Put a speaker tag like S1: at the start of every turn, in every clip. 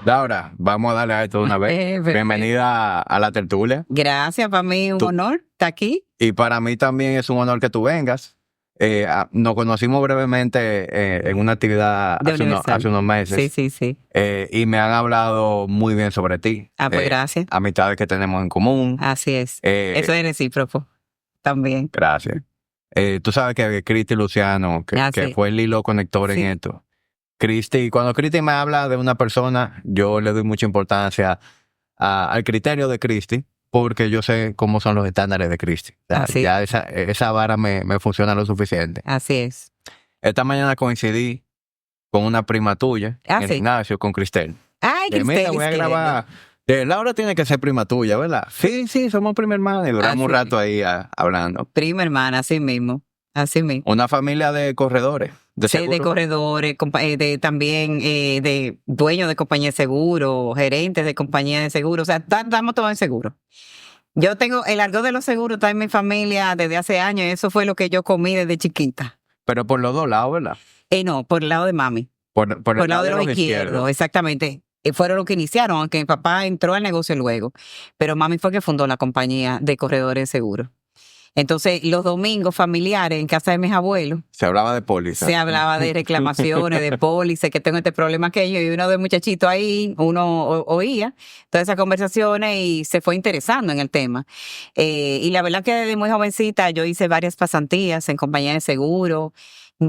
S1: Laura, vamos a darle a esto de una vez.
S2: Perfecto.
S1: Bienvenida a la tertulia.
S2: Gracias, para mí un honor estar aquí.
S1: Y para mí también es un honor que tú vengas. Nos conocimos brevemente en una actividad
S2: De
S1: hace
S2: Universal.
S1: unos meses.
S2: Sí.
S1: Y me han hablado muy bien sobre ti.
S2: Pues gracias.
S1: Amistades que tenemos en común.
S2: Así es. Eso es recíproco también.
S1: Gracias. Tú sabes que Cristi Luciano, que fue el hilo conector en esto. Cuando Cristi me habla de una persona, yo le doy mucha importancia al criterio de Cristi, porque yo sé cómo son los estándares de Cristi. O sea, ya esa vara me funciona lo suficiente.
S2: Así es.
S1: Esta mañana coincidí con una prima tuya en el gimnasio, con Cristel.
S2: Ay, Cristel.
S1: Mira, voy a grabar. Laura tiene que ser prima tuya, ¿verdad? Sí, somos prima hermana. Y duramos un rato ahí hablando.
S2: Prima hermana, así mismo.
S1: Una familia de corredores.
S2: De corredores, también de dueños de compañía de seguro, gerentes de compañía de seguro. O sea, estamos todos en seguro. Yo tengo el argot de los seguros, está en mi familia desde hace años. Y eso fue lo que yo comí desde chiquita.
S1: Pero por los dos lados, ¿verdad?
S2: No, por el lado de mami.
S1: Por el
S2: lado de los izquierdos, exactamente. Fueron los que iniciaron, aunque mi papá entró al negocio luego. Pero mami fue que fundó la compañía de corredores de seguros. Entonces, los domingos familiares en casa de mis abuelos.
S1: Se hablaba de póliza.
S2: Se hablaba de reclamaciones, de póliza, que tengo este problema, aquello. Y uno de muchachitos ahí, uno oía todas esas conversaciones y se fue interesando en el tema. Y la verdad que desde muy jovencita yo hice varias pasantías en compañía de seguro.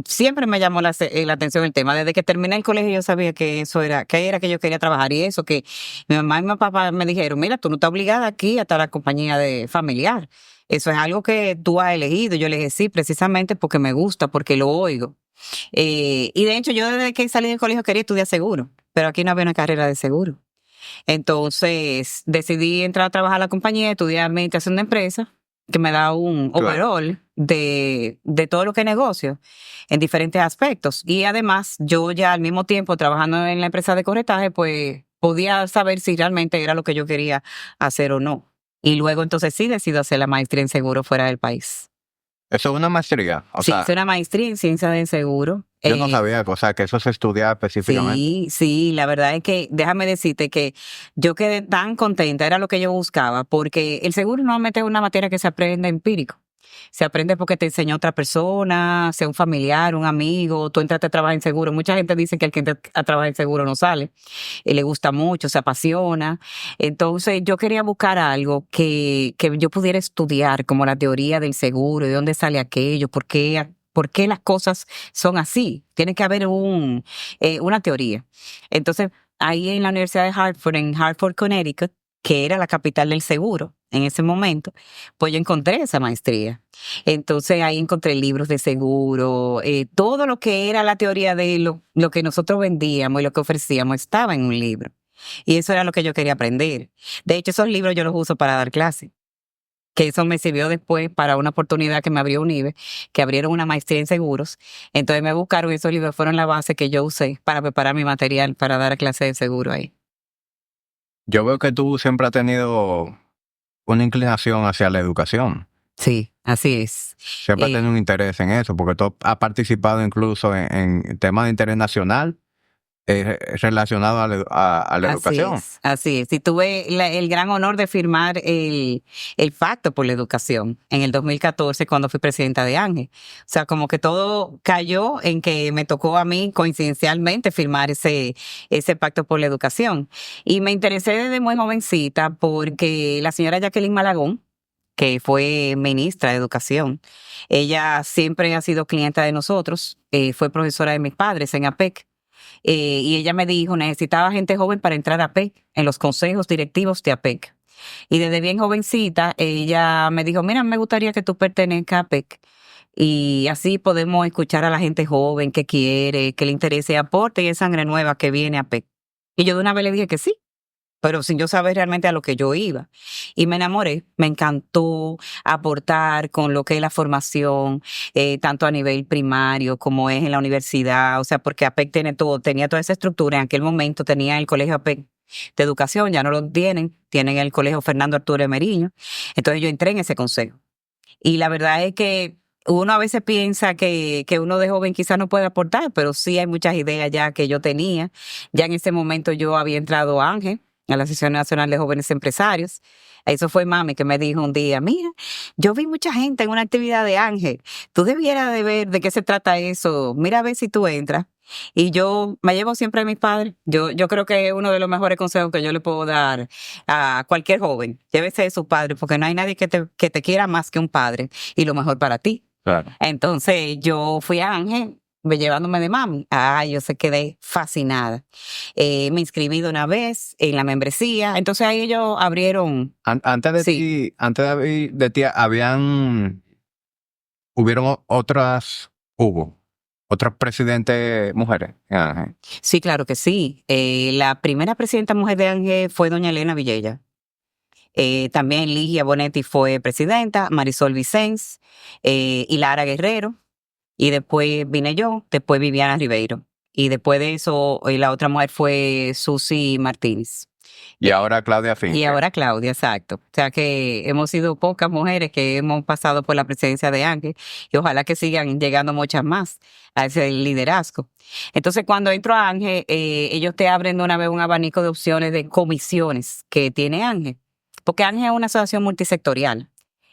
S2: Siempre me llamó la atención el tema. Desde que terminé el colegio yo sabía que eso era, que era que yo quería trabajar. Y eso que mi mamá y mi papá me dijeron, mira, tú no estás obligada aquí a estar a la compañía de familiar. Eso es algo que tú has elegido. Yo le dije, sí, precisamente porque me gusta, porque lo oigo. Y de hecho, yo desde que salí del colegio quería estudiar seguro, pero aquí no había una carrera de seguro. Entonces, decidí entrar a trabajar a la compañía, estudiar administración de empresas, que me da un overall de todo lo que es negocio en diferentes aspectos. Y además, yo ya al mismo tiempo trabajando en la empresa de corretaje, pues podía saber si realmente era lo que yo quería hacer o no. Y luego entonces sí decido hacer la maestría en seguro fuera del país.
S1: ¿Eso es una maestría?
S2: Sí, es una maestría en ciencia de seguro.
S1: Yo no sabía, o sea, que eso se estudia específicamente.
S2: Sí, la verdad es que déjame decirte que yo quedé tan contenta, era lo que yo buscaba, porque el seguro normalmente es una materia que se aprende empírico. Se aprende porque te enseñó otra persona, sea un familiar, un amigo, tú entraste a trabajar en seguro. Mucha gente dice que el que entra a trabajar en seguro no sale, y le gusta mucho, se apasiona. Entonces yo quería buscar algo que yo pudiera estudiar, como la teoría del seguro, de dónde sale aquello, por qué las cosas son así. Tiene que haber una teoría. Entonces, ahí en la Universidad de Hartford, en Hartford, Connecticut, que era la capital del seguro en ese momento, pues yo encontré esa maestría. Entonces ahí encontré libros de seguro, todo lo que era la teoría de lo que nosotros vendíamos y lo que ofrecíamos estaba en un libro. Y eso era lo que yo quería aprender. De hecho, esos libros yo los uso para dar clases, que eso me sirvió después para una oportunidad que me abrió UNIBE, que abrieron una maestría en seguros. Entonces me buscaron, esos libros fueron la base que yo usé para preparar mi material para dar clases de seguro ahí.
S1: Yo veo que tú siempre has tenido una inclinación hacia la educación.
S2: Sí, así es.
S1: Siempre has tenido un interés en eso, porque tú has participado incluso en temas de interés nacional relacionado a la educación.
S2: Así es. Y tuve el gran honor de firmar el Pacto por la Educación en el 2014 cuando fui presidenta de ANGE. O sea, como que todo cayó en que me tocó a mí coincidencialmente firmar ese Pacto por la Educación. Y me interesé desde muy jovencita porque la señora Jacqueline Malagón, que fue ministra de Educación, ella siempre ha sido clienta de nosotros, fue profesora de mis padres en APEC. Y ella me dijo, necesitaba gente joven para entrar a APEC, en los consejos directivos de APEC. Y desde bien jovencita, ella me dijo, mira, me gustaría que tú pertenezcas a APEC. Y así podemos escuchar a la gente joven que quiere, que le interese, aporte y es sangre nueva que viene a APEC. Y yo de una vez le dije que sí, pero sin yo saber realmente a lo que yo iba. Y me enamoré, me encantó aportar con lo que es la formación, tanto a nivel primario como es en la universidad, o sea, porque APEC tenía toda esa estructura. En aquel momento tenía el colegio APEC de educación, ya no lo tienen el colegio Fernando Arturo de Meriño. Entonces yo entré en ese consejo. Y la verdad es que uno a veces piensa que uno de joven quizás no puede aportar, pero sí hay muchas ideas ya que yo tenía. Ya en ese momento yo había entrado a Ángel, a la Asociación Nacional de Jóvenes Empresarios. Eso fue mami que me dijo un día, mira, yo vi mucha gente en una actividad de Ángel, tú debieras de ver de qué se trata eso, mira a ver si tú entras. Y yo me llevo siempre a mis padres. Yo creo que es uno de los mejores consejos que yo le puedo dar a cualquier joven. Llévese de su padre, porque no hay nadie que te quiera más que un padre y lo mejor para ti.
S1: Claro.
S2: Entonces yo fui a Ángel llevándome de mami. Yo se quedé fascinada. Me inscribí de una vez en la membresía. Entonces ahí ellos abrieron.
S1: Antes de
S2: Sí.
S1: de ti, hubieron otras presidentes mujeres en Ángel.
S2: Sí, claro que sí. La primera presidenta mujer de Ángel fue doña Elena Villella. También Ligia Bonetti fue presidenta, Marisol Vicens, y Lara Guerrero, y después vine yo, después Viviana Ribeiro, y después de eso la otra mujer fue Susi Martínez.
S1: Y ahora Claudia Finke.
S2: Y ahora Claudia, exacto. O sea que hemos sido pocas mujeres que hemos pasado por la presidencia de Ángel y ojalá que sigan llegando muchas más a ese liderazgo. Entonces, cuando entro a Ángel, ellos te abren de una vez un abanico de opciones de comisiones que tiene Ángel. Porque Ángel es una asociación multisectorial.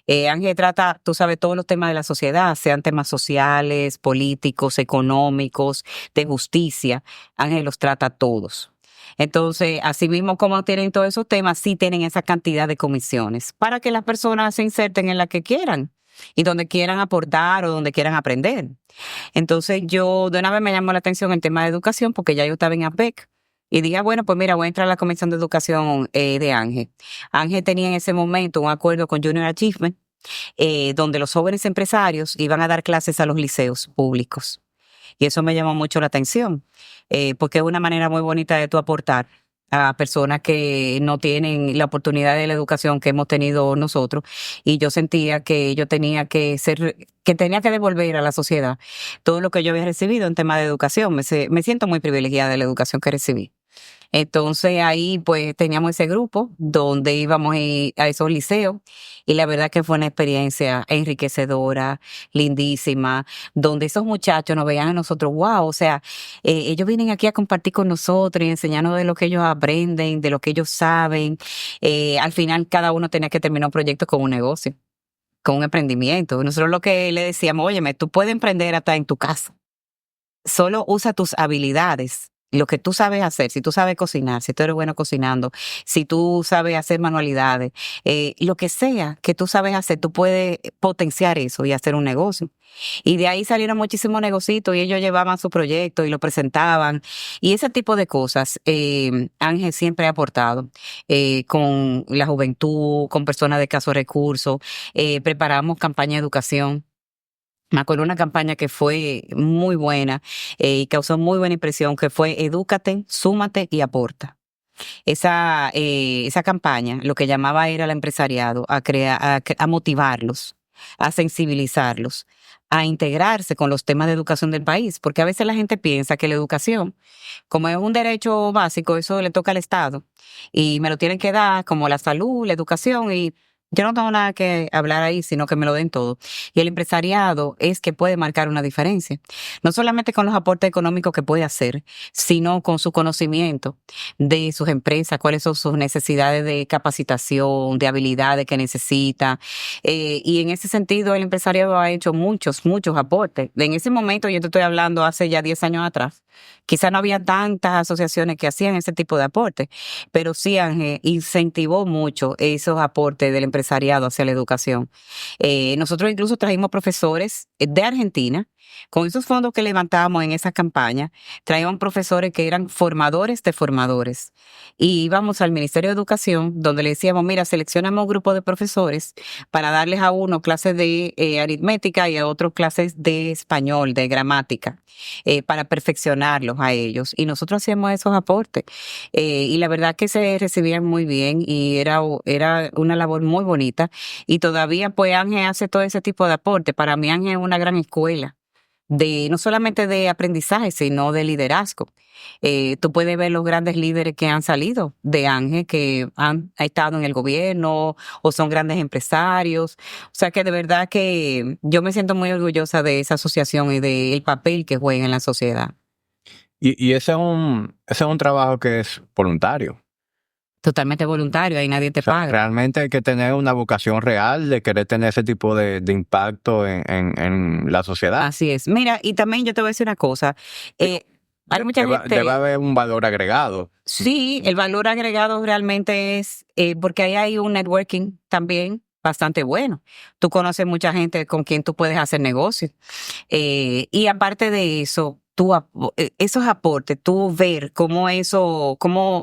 S2: Ángel trata, tú sabes, todos los temas de la sociedad, sean temas sociales, políticos, económicos, de justicia. Ángel los trata todos. Entonces, así mismo como tienen todos esos temas, sí tienen esa cantidad de comisiones para que las personas se inserten en la que quieran y donde quieran aportar o donde quieran aprender. Entonces, yo de una vez me llamó la atención el tema de educación porque ya yo estaba en APEC. Y dije, bueno, pues mira, voy a entrar a la Comisión de Educación de Ángel. Ángel tenía en ese momento un acuerdo con Junior Achievement, donde los jóvenes empresarios iban a dar clases a los liceos públicos. Y eso me llamó mucho la atención, porque es una manera muy bonita de tú aportar a personas que no tienen la oportunidad de la educación que hemos tenido nosotros. Y yo sentía que yo tenía que tenía que devolver a la sociedad todo lo que yo había recibido en tema de educación. Me siento muy privilegiada de la educación que recibí. Entonces ahí pues teníamos ese grupo donde íbamos a esos liceos y la verdad que fue una experiencia enriquecedora, lindísima, donde esos muchachos nos veían a nosotros, wow, o sea, ellos vienen aquí a compartir con nosotros y enseñarnos de lo que ellos aprenden, de lo que ellos saben. Al final cada uno tenía que terminar un proyecto con un negocio, con un emprendimiento. Nosotros lo que le decíamos, óyeme, tú puedes emprender hasta en tu casa. Solo usa tus habilidades, lo que tú sabes hacer, si tú sabes cocinar, si tú eres bueno cocinando, si tú sabes hacer manualidades, lo que sea que tú sabes hacer, tú puedes potenciar eso y hacer un negocio. Y de ahí salieron muchísimos negocios y ellos llevaban su proyecto y lo presentaban. Y ese tipo de cosas, Ángel siempre ha aportado con la juventud, con personas de escasos recursos. Preparamos campaña de educación. Me acuerdo una campaña que fue muy buena y causó muy buena impresión, que fue Edúcate, Súmate y Aporta. Esa campaña lo que llamaba era al empresariado a motivarlos, a sensibilizarlos, a integrarse con los temas de educación del país, porque a veces la gente piensa que la educación, como es un derecho básico, eso le toca al Estado y me lo tienen que dar como la salud, la educación y yo no tengo nada que hablar ahí, sino que me lo den todo. Y el empresariado es que puede marcar una diferencia. No solamente con los aportes económicos que puede hacer, sino con su conocimiento de sus empresas, cuáles son sus necesidades de capacitación, de habilidades que necesita. Y en ese sentido, el empresariado ha hecho muchos aportes. En ese momento, yo te estoy hablando hace ya 10 años atrás, quizá no había tantas asociaciones que hacían ese tipo de aportes, pero sí Ángel incentivó mucho esos aportes del empresariado hacia la educación. Nosotros incluso trajimos profesores de Argentina, con esos fondos que levantábamos en esa campaña, traíamos profesores que eran formadores de formadores. Y íbamos al Ministerio de Educación, donde le decíamos, mira, seleccionamos un grupo de profesores para darles a uno clases de aritmética y a otros clases de español, de gramática, para perfeccionarlos a ellos. Y nosotros hacíamos esos aportes. Y la verdad que se recibían muy bien y era una labor muy bonita. Y todavía, pues, Ángel hace todo ese tipo de aporte. Para mí, Ángel es una gran escuela no solamente de aprendizaje, sino de liderazgo. Tú puedes ver los grandes líderes que han salido de Ángel, que han estado en el gobierno o son grandes empresarios. O sea que de verdad que yo me siento muy orgullosa de esa asociación y del papel que juega en la sociedad.
S1: Y ese es un trabajo que es voluntario.
S2: Totalmente voluntario, ahí nadie te paga.
S1: Realmente hay que tener una vocación real de querer tener ese tipo de impacto en la sociedad.
S2: Así es. Mira, y también yo te voy a decir una cosa. Hay mucha gente...
S1: Debe haber un valor agregado.
S2: Sí, el valor agregado realmente es porque ahí hay un networking también bastante bueno. Tú conoces mucha gente con quien tú puedes hacer negocios. Y aparte de eso, esos aportes, tú ver cómo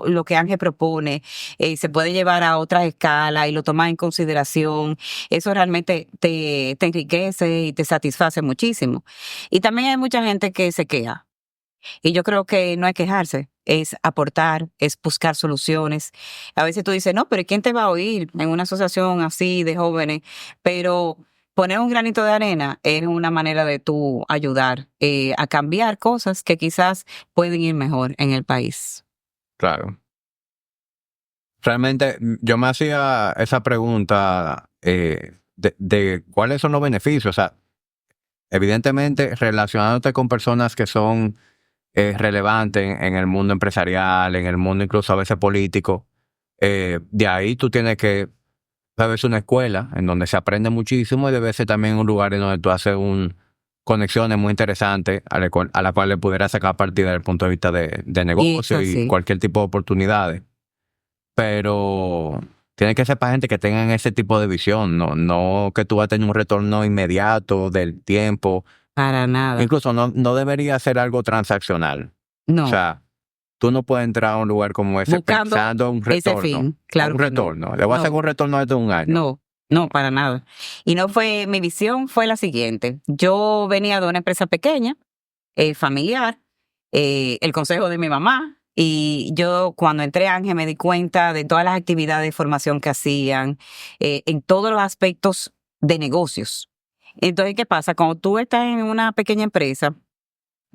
S2: lo que Ángel propone se puede llevar a otras escalas y lo tomas en consideración, eso realmente te enriquece y te satisface muchísimo. Y también hay mucha gente que se queja. Y yo creo que no hay que quejarse, es aportar, es buscar soluciones. A veces tú dices, no, pero ¿quién te va a oír en una asociación así de jóvenes? Pero poner un granito de arena es una manera de tú ayudar a cambiar cosas que quizás pueden ir mejor en el país.
S1: Claro. Realmente yo me hacía esa pregunta de cuáles son los beneficios. O sea, evidentemente relacionándote con personas que son relevantes en el mundo empresarial, en el mundo incluso a veces político, de ahí tú tienes que, debe ser una escuela en donde se aprende muchísimo y debe ser también un lugar en donde tú haces conexiones muy interesantes a la cual le pudieras sacar partida desde el punto de vista de negocio y cualquier tipo de oportunidades. Pero tiene que ser para gente que tengan ese tipo de visión, no que tú vas a tener un retorno inmediato del tiempo.
S2: Para nada.
S1: Incluso no debería ser algo transaccional.
S2: No.
S1: O sea, tú no puedes entrar a un lugar como ese
S2: buscando
S1: pensando un retorno.
S2: Ese fin. Claro,
S1: un retorno. No. Le voy a hacer un retorno desde un año.
S2: No, para nada. Y mi visión fue la siguiente. Yo venía de una empresa pequeña, familiar, el consejo de mi mamá. Y yo cuando entré a Ángel me di cuenta de todas las actividades de formación que hacían en todos los aspectos de negocios. Entonces, ¿qué pasa? Cuando tú estás en una pequeña empresa,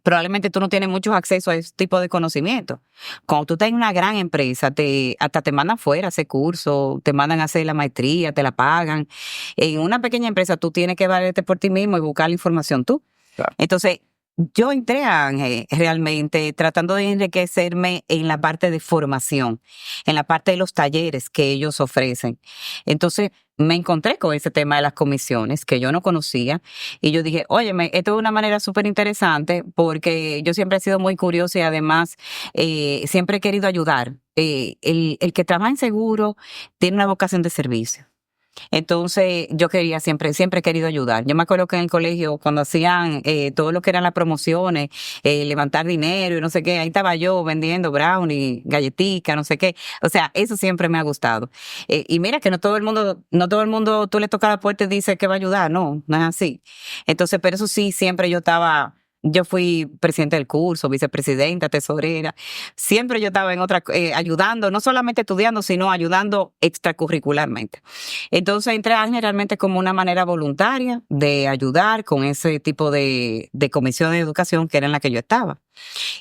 S2: probablemente tú no tienes mucho acceso a ese tipo de conocimiento. Cuando tú estás en una gran empresa, hasta te mandan fuera a hacer curso, te mandan a hacer la maestría, te la pagan. En una pequeña empresa tú tienes que valerte por ti mismo y buscar la información tú.
S1: Claro.
S2: Entonces, yo entré a Ángel realmente tratando de enriquecerme en la parte de formación, en la parte de los talleres que ellos ofrecen. Entonces, me encontré con ese tema de las comisiones que yo no conocía y yo dije, óyeme, esto es una manera súper interesante porque yo siempre he sido muy curiosa y además siempre he querido ayudar. El que trabaja en seguro tiene una vocación de servicio. Entonces, yo siempre he querido ayudar. Yo me acuerdo que en el colegio, cuando hacían todo lo que eran las promociones, levantar dinero y no sé qué, ahí estaba yo vendiendo brownie, galletica, no sé qué. O sea, eso siempre me ha gustado. Y mira que no todo el mundo tú le tocas la puerta y dice que va a ayudar. No es así. Entonces, pero eso sí, siempre yo fui presidenta del curso, vicepresidenta, tesorera. Siempre yo estaba en ayudando, no solamente estudiando, sino ayudando extracurricularmente. Entonces entré a Ángel realmente como una manera voluntaria de ayudar con ese tipo de comisión de educación que era en la que yo estaba.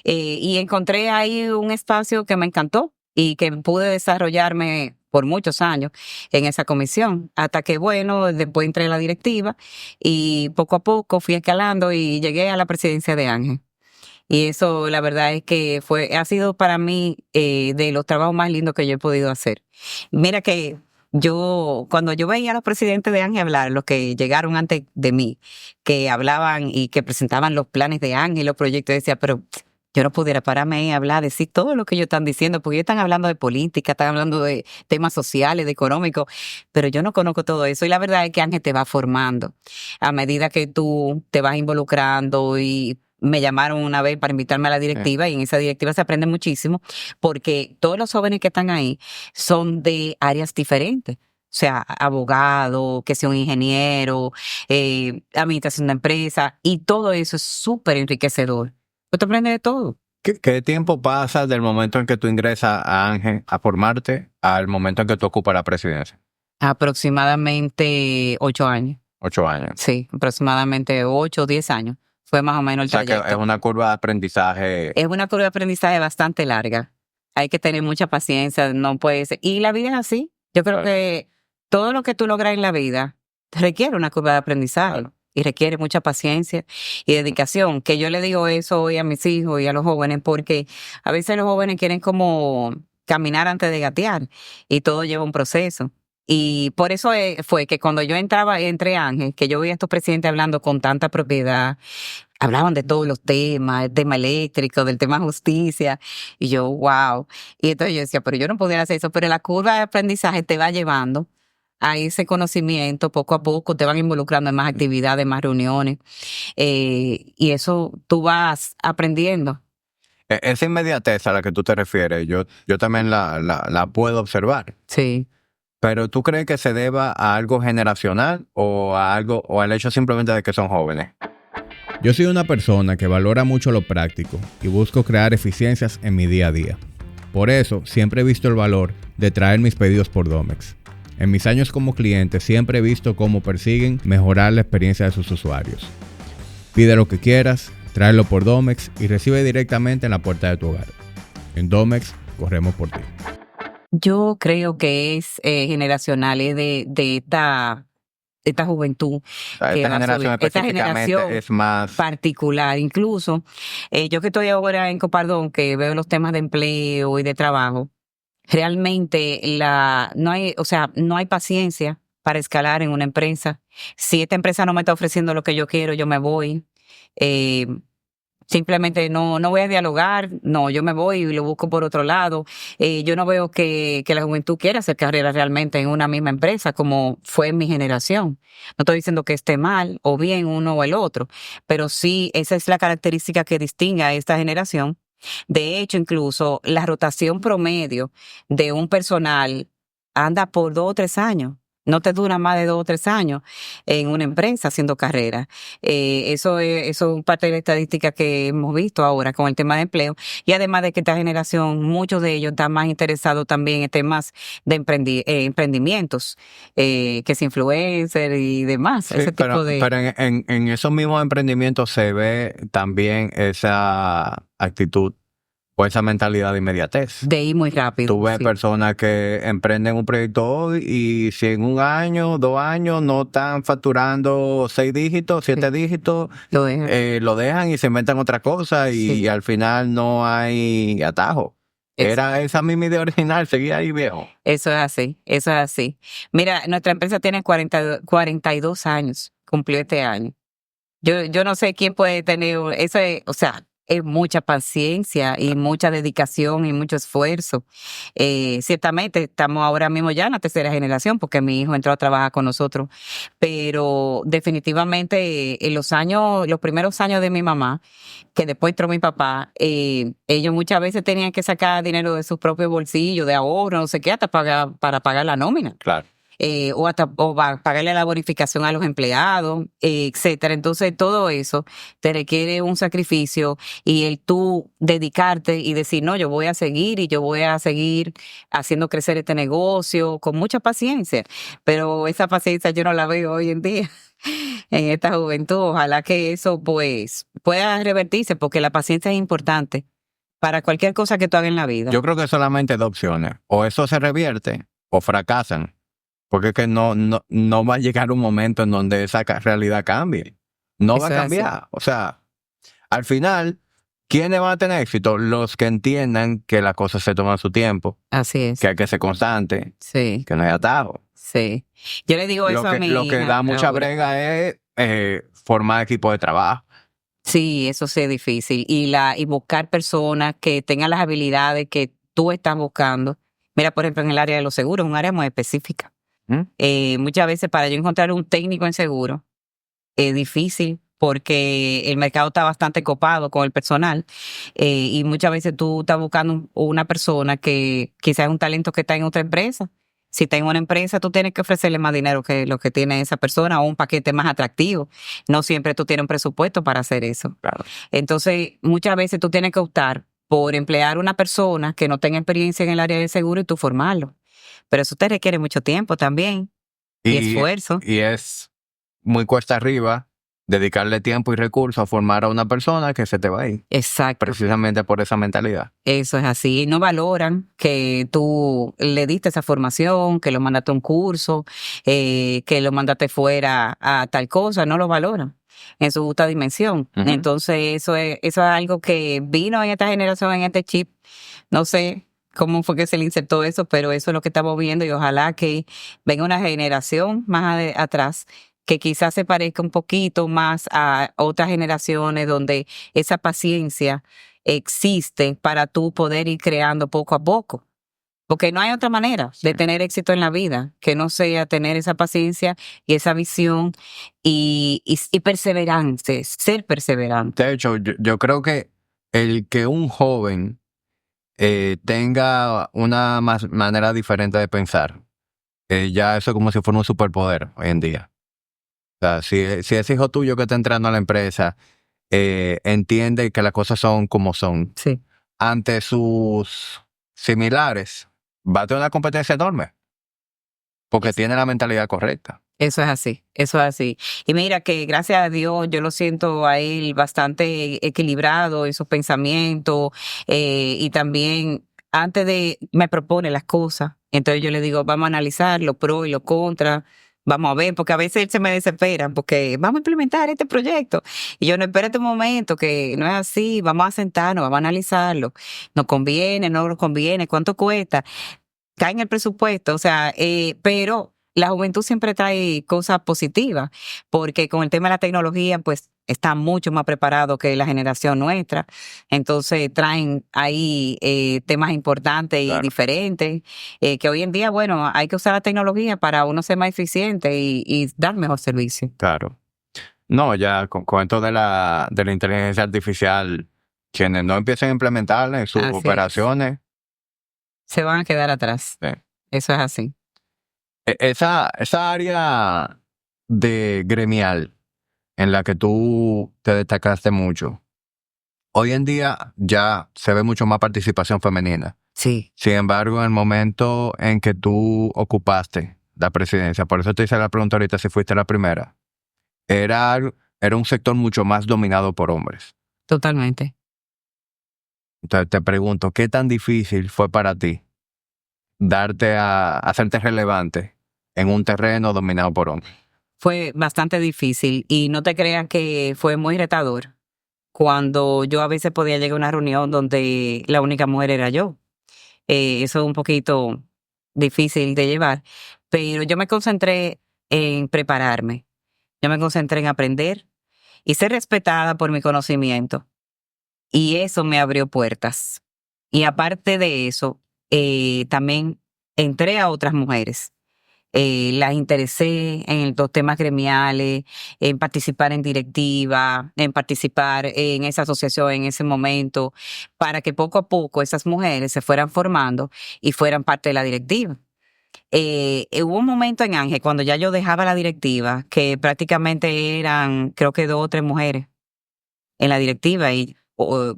S2: Y encontré ahí un espacio que me encantó y que pude desarrollarme por muchos años en esa comisión, hasta que, bueno, después entré a la directiva y poco a poco fui escalando y llegué a la presidencia de Ángel. Y eso, la verdad es que ha sido para mí de los trabajos más lindos que yo he podido hacer. Mira que cuando yo veía a los presidentes de Ángel hablar, los que llegaron antes de mí, que hablaban y que presentaban los planes de Ángel, los proyectos, decía, pero yo no pudiera pararme ahí a hablar, decir todo lo que ellos están diciendo, porque ellos están hablando de política, están hablando de temas sociales, de económicos, pero yo no conozco todo eso. Y la verdad es que Ángel te va formando a medida que tú te vas involucrando. Y me llamaron una vez para invitarme a la directiva y en esa directiva se aprende muchísimo porque todos los jóvenes que están ahí son de áreas diferentes. O sea, abogado, que sea un ingeniero, administración de empresa, y todo eso es súper enriquecedor. Tú aprendes de todo.
S1: ¿Qué tiempo pasa del momento en que tú ingresas a Ángel a formarte al momento en que tú ocupas la presidencia?
S2: Aproximadamente 8 años.
S1: 8 años.
S2: Sí, aproximadamente 8 o 10 años. Fue más o menos el trayecto.
S1: Que es una curva de aprendizaje.
S2: Es una curva de aprendizaje bastante larga. Hay que tener mucha paciencia, no puede ser. Y la vida es así. Yo creo que todo lo que tú logras en la vida requiere una curva de aprendizaje. Y requiere mucha paciencia y dedicación. Que yo le digo eso hoy a mis hijos y a los jóvenes, porque a veces los jóvenes quieren como caminar antes de gatear y todo lleva un proceso. Y por eso fue que cuando yo entré Ángel, que yo veía a estos presidentes hablando con tanta propiedad, hablaban de todos los temas, el tema eléctrico, del tema justicia, y yo, wow. Y entonces yo decía, pero yo no podía hacer eso, pero la curva de aprendizaje te va llevando a ese conocimiento poco a poco, te van involucrando en más actividades, más reuniones, y eso tú vas aprendiendo.
S1: Esa inmediatez a la que tú te refieres, yo también la puedo observar.
S2: Sí.
S1: Pero ¿tú crees que se deba a algo generacional o al hecho simplemente de que son jóvenes?
S3: Yo soy una persona que valora mucho lo práctico y busco crear eficiencias en mi día a día. Por eso siempre he visto el valor de traer mis pedidos por Domex. En mis años como cliente siempre he visto cómo persiguen mejorar la experiencia de sus usuarios. Pide lo que quieras, tráelo por Domex y recibe directamente en la puerta de tu hogar. En Domex, corremos por ti.
S2: Yo creo que es generacional, es de esta juventud.
S1: Esta generación es más
S2: particular. Incluso, yo que estoy ahora en Copardón, que veo los temas de empleo y de trabajo, realmente no hay paciencia para escalar en una empresa. Si esta empresa no me está ofreciendo lo que yo quiero, yo me voy. Simplemente no voy a dialogar, no, yo me voy y lo busco por otro lado. Yo no veo que la juventud quiera hacer carrera realmente en una misma empresa como fue en mi generación. No estoy diciendo que esté mal o bien uno o el otro, pero sí, esa es la característica que distingue a esta generación. De hecho, incluso la rotación promedio de un personal anda por 2 o 3 años. No te dura más de 2 o 3 años en una empresa haciendo carrera. Eso es parte de la estadística que hemos visto ahora con el tema de empleo. Y además de que esta generación, muchos de ellos están más interesados también en temas de emprendimientos, que es influencer y demás.
S1: Sí, pero en esos mismos emprendimientos se ve también esa actitud o esa mentalidad de inmediatez.
S2: De ir muy rápido.
S1: Tú ves personas que emprenden un proyecto hoy y si en 1 año, 2 años no están facturando 6 dígitos, 7 dígitos, lo dejan y se inventan otra cosa y al final no hay atajo. Era esa misma idea original, seguía ahí viejo.
S2: Eso es así. Mira, nuestra empresa tiene 42 años, cumplió este año. Yo no sé quién puede tener eso, es mucha paciencia y mucha dedicación y mucho esfuerzo. Ciertamente estamos ahora mismo ya en la 3ª generación porque mi hijo entró a trabajar con nosotros, pero definitivamente en los primeros años de mi mamá, que después entró mi papá, ellos muchas veces tenían que sacar dinero de sus propios bolsillos, de ahorro, no sé qué, hasta para pagar la nómina.
S1: Claro.
S2: O pagarle la bonificación a los empleados, etcétera. Entonces, todo eso te requiere un sacrificio y el tú dedicarte y decir, no, yo voy a seguir y yo voy a seguir haciendo crecer este negocio con mucha paciencia. Pero esa paciencia yo no la veo hoy en día en esta juventud. Ojalá que eso pues pueda revertirse porque la paciencia es importante para cualquier cosa que tú hagas en la vida.
S1: Yo creo que solamente 2 opciones. O eso se revierte o fracasan. Porque es que no va a llegar un momento en donde esa realidad cambie. No va a cambiar. O sea, al final, ¿quiénes van a tener éxito? Los que entiendan que las cosas se toman su tiempo.
S2: Así es.
S1: Que hay que ser constante.
S2: Sí.
S1: Que no hay atajo.
S2: Sí. Yo le digo eso a mi hija.
S1: Lo que da mucha brega es formar equipo de trabajo.
S2: Sí, eso sí es difícil. Y buscar personas que tengan las habilidades que tú estás buscando. Mira, por ejemplo, en el área de los seguros, un área muy específica. Muchas veces para yo encontrar un técnico en seguro es difícil porque el mercado está bastante copado con el personal y muchas veces tú estás buscando una persona que quizás es un talento que está en otra empresa. Si está en una empresa, tú tienes que ofrecerle más dinero que lo que tiene esa persona o un paquete más atractivo. No siempre tú tienes un presupuesto para hacer eso.
S1: Claro.
S2: Entonces, muchas veces tú tienes que optar por emplear una persona que no tenga experiencia en el área de seguro y tú formarlo. Pero eso te requiere mucho tiempo también y esfuerzo.
S1: Y es muy cuesta arriba dedicarle tiempo y recursos a formar a una persona que se te va a ir.
S2: Exacto.
S1: Precisamente por esa mentalidad.
S2: Eso es así. No valoran que tú le diste esa formación, que lo mandaste a un curso, que lo mandaste fuera a tal cosa. No lo valoran en su justa dimensión.
S1: Ujú.
S2: Entonces, eso es algo que vino en esta generación, en este chip. No sé cómo fue que se le insertó eso, pero eso es lo que estamos viendo y ojalá que venga una generación más atrás que quizás se parezca un poquito más a otras generaciones donde esa paciencia existe para tú poder ir creando poco a poco. Porque no hay otra manera de tener éxito en la vida que no sea tener esa paciencia y esa visión y perseverante, ser perseverante.
S1: De hecho, yo creo que el que un joven tenga una manera diferente de pensar, ya eso es como si fuera un superpoder hoy en día. O sea, si ese hijo tuyo que está entrando a la empresa entiende que las cosas son como son,
S2: Sí.
S1: ante sus similares, va a tener una competencia enorme, porque tiene la mentalidad correcta.
S2: Eso es así, eso es así. Y mira que gracias a Dios yo lo siento a él bastante equilibrado en sus pensamientos y también antes de me propone las cosas. Entonces yo le digo, vamos a analizar lo pro y lo contra. Vamos a ver, porque a veces él se me desespera, porque vamos a implementar este proyecto. Y yo, no, espérate un momento, que no es así, vamos a sentarnos, vamos a analizarlo. ¿Nos conviene, no nos conviene? ¿Cuánto cuesta? Cae en el presupuesto, o sea, pero la juventud siempre trae cosas positivas, porque con el tema de la tecnología, pues está mucho más preparado que la generación nuestra. Entonces traen ahí temas importantes y
S1: Claro.
S2: diferentes, que hoy en día, bueno, hay que usar la tecnología para uno ser más eficiente y dar mejor servicio.
S1: Claro. No, ya con esto de la inteligencia artificial, quienes no empiecen a implementarla en sus
S2: Así es.
S1: operaciones,
S2: Se van a quedar atrás.
S1: sí.
S2: Eso es así.
S1: Esa área de gremial en la que tú te destacaste mucho, hoy en día ya se ve mucho más participación femenina.
S2: Sí.
S1: Sin embargo, en el momento en que tú ocupaste la presidencia, por eso te hice la pregunta ahorita si fuiste la primera, era un sector mucho más dominado por hombres.
S2: Totalmente.
S1: Entonces te pregunto, ¿qué tan difícil fue para ti hacerte relevante en un terreno dominado por hombres?
S2: Fue bastante difícil y no te creas que fue muy retador cuando yo a veces podía llegar a una reunión donde la única mujer era yo. Eso es un poquito difícil de llevar, pero yo me concentré en prepararme, yo me concentré en aprender y ser respetada por mi conocimiento y eso me abrió puertas. Y aparte de eso, también entré a otras mujeres. Las interesé en los temas gremiales, en participar en directiva, en participar en esa asociación en ese momento, para que poco a poco esas mujeres se fueran formando y fueran parte de la directiva. Hubo un momento en Ángel, cuando ya yo dejaba la directiva, que prácticamente eran, creo que 2 o 3 mujeres en la directiva y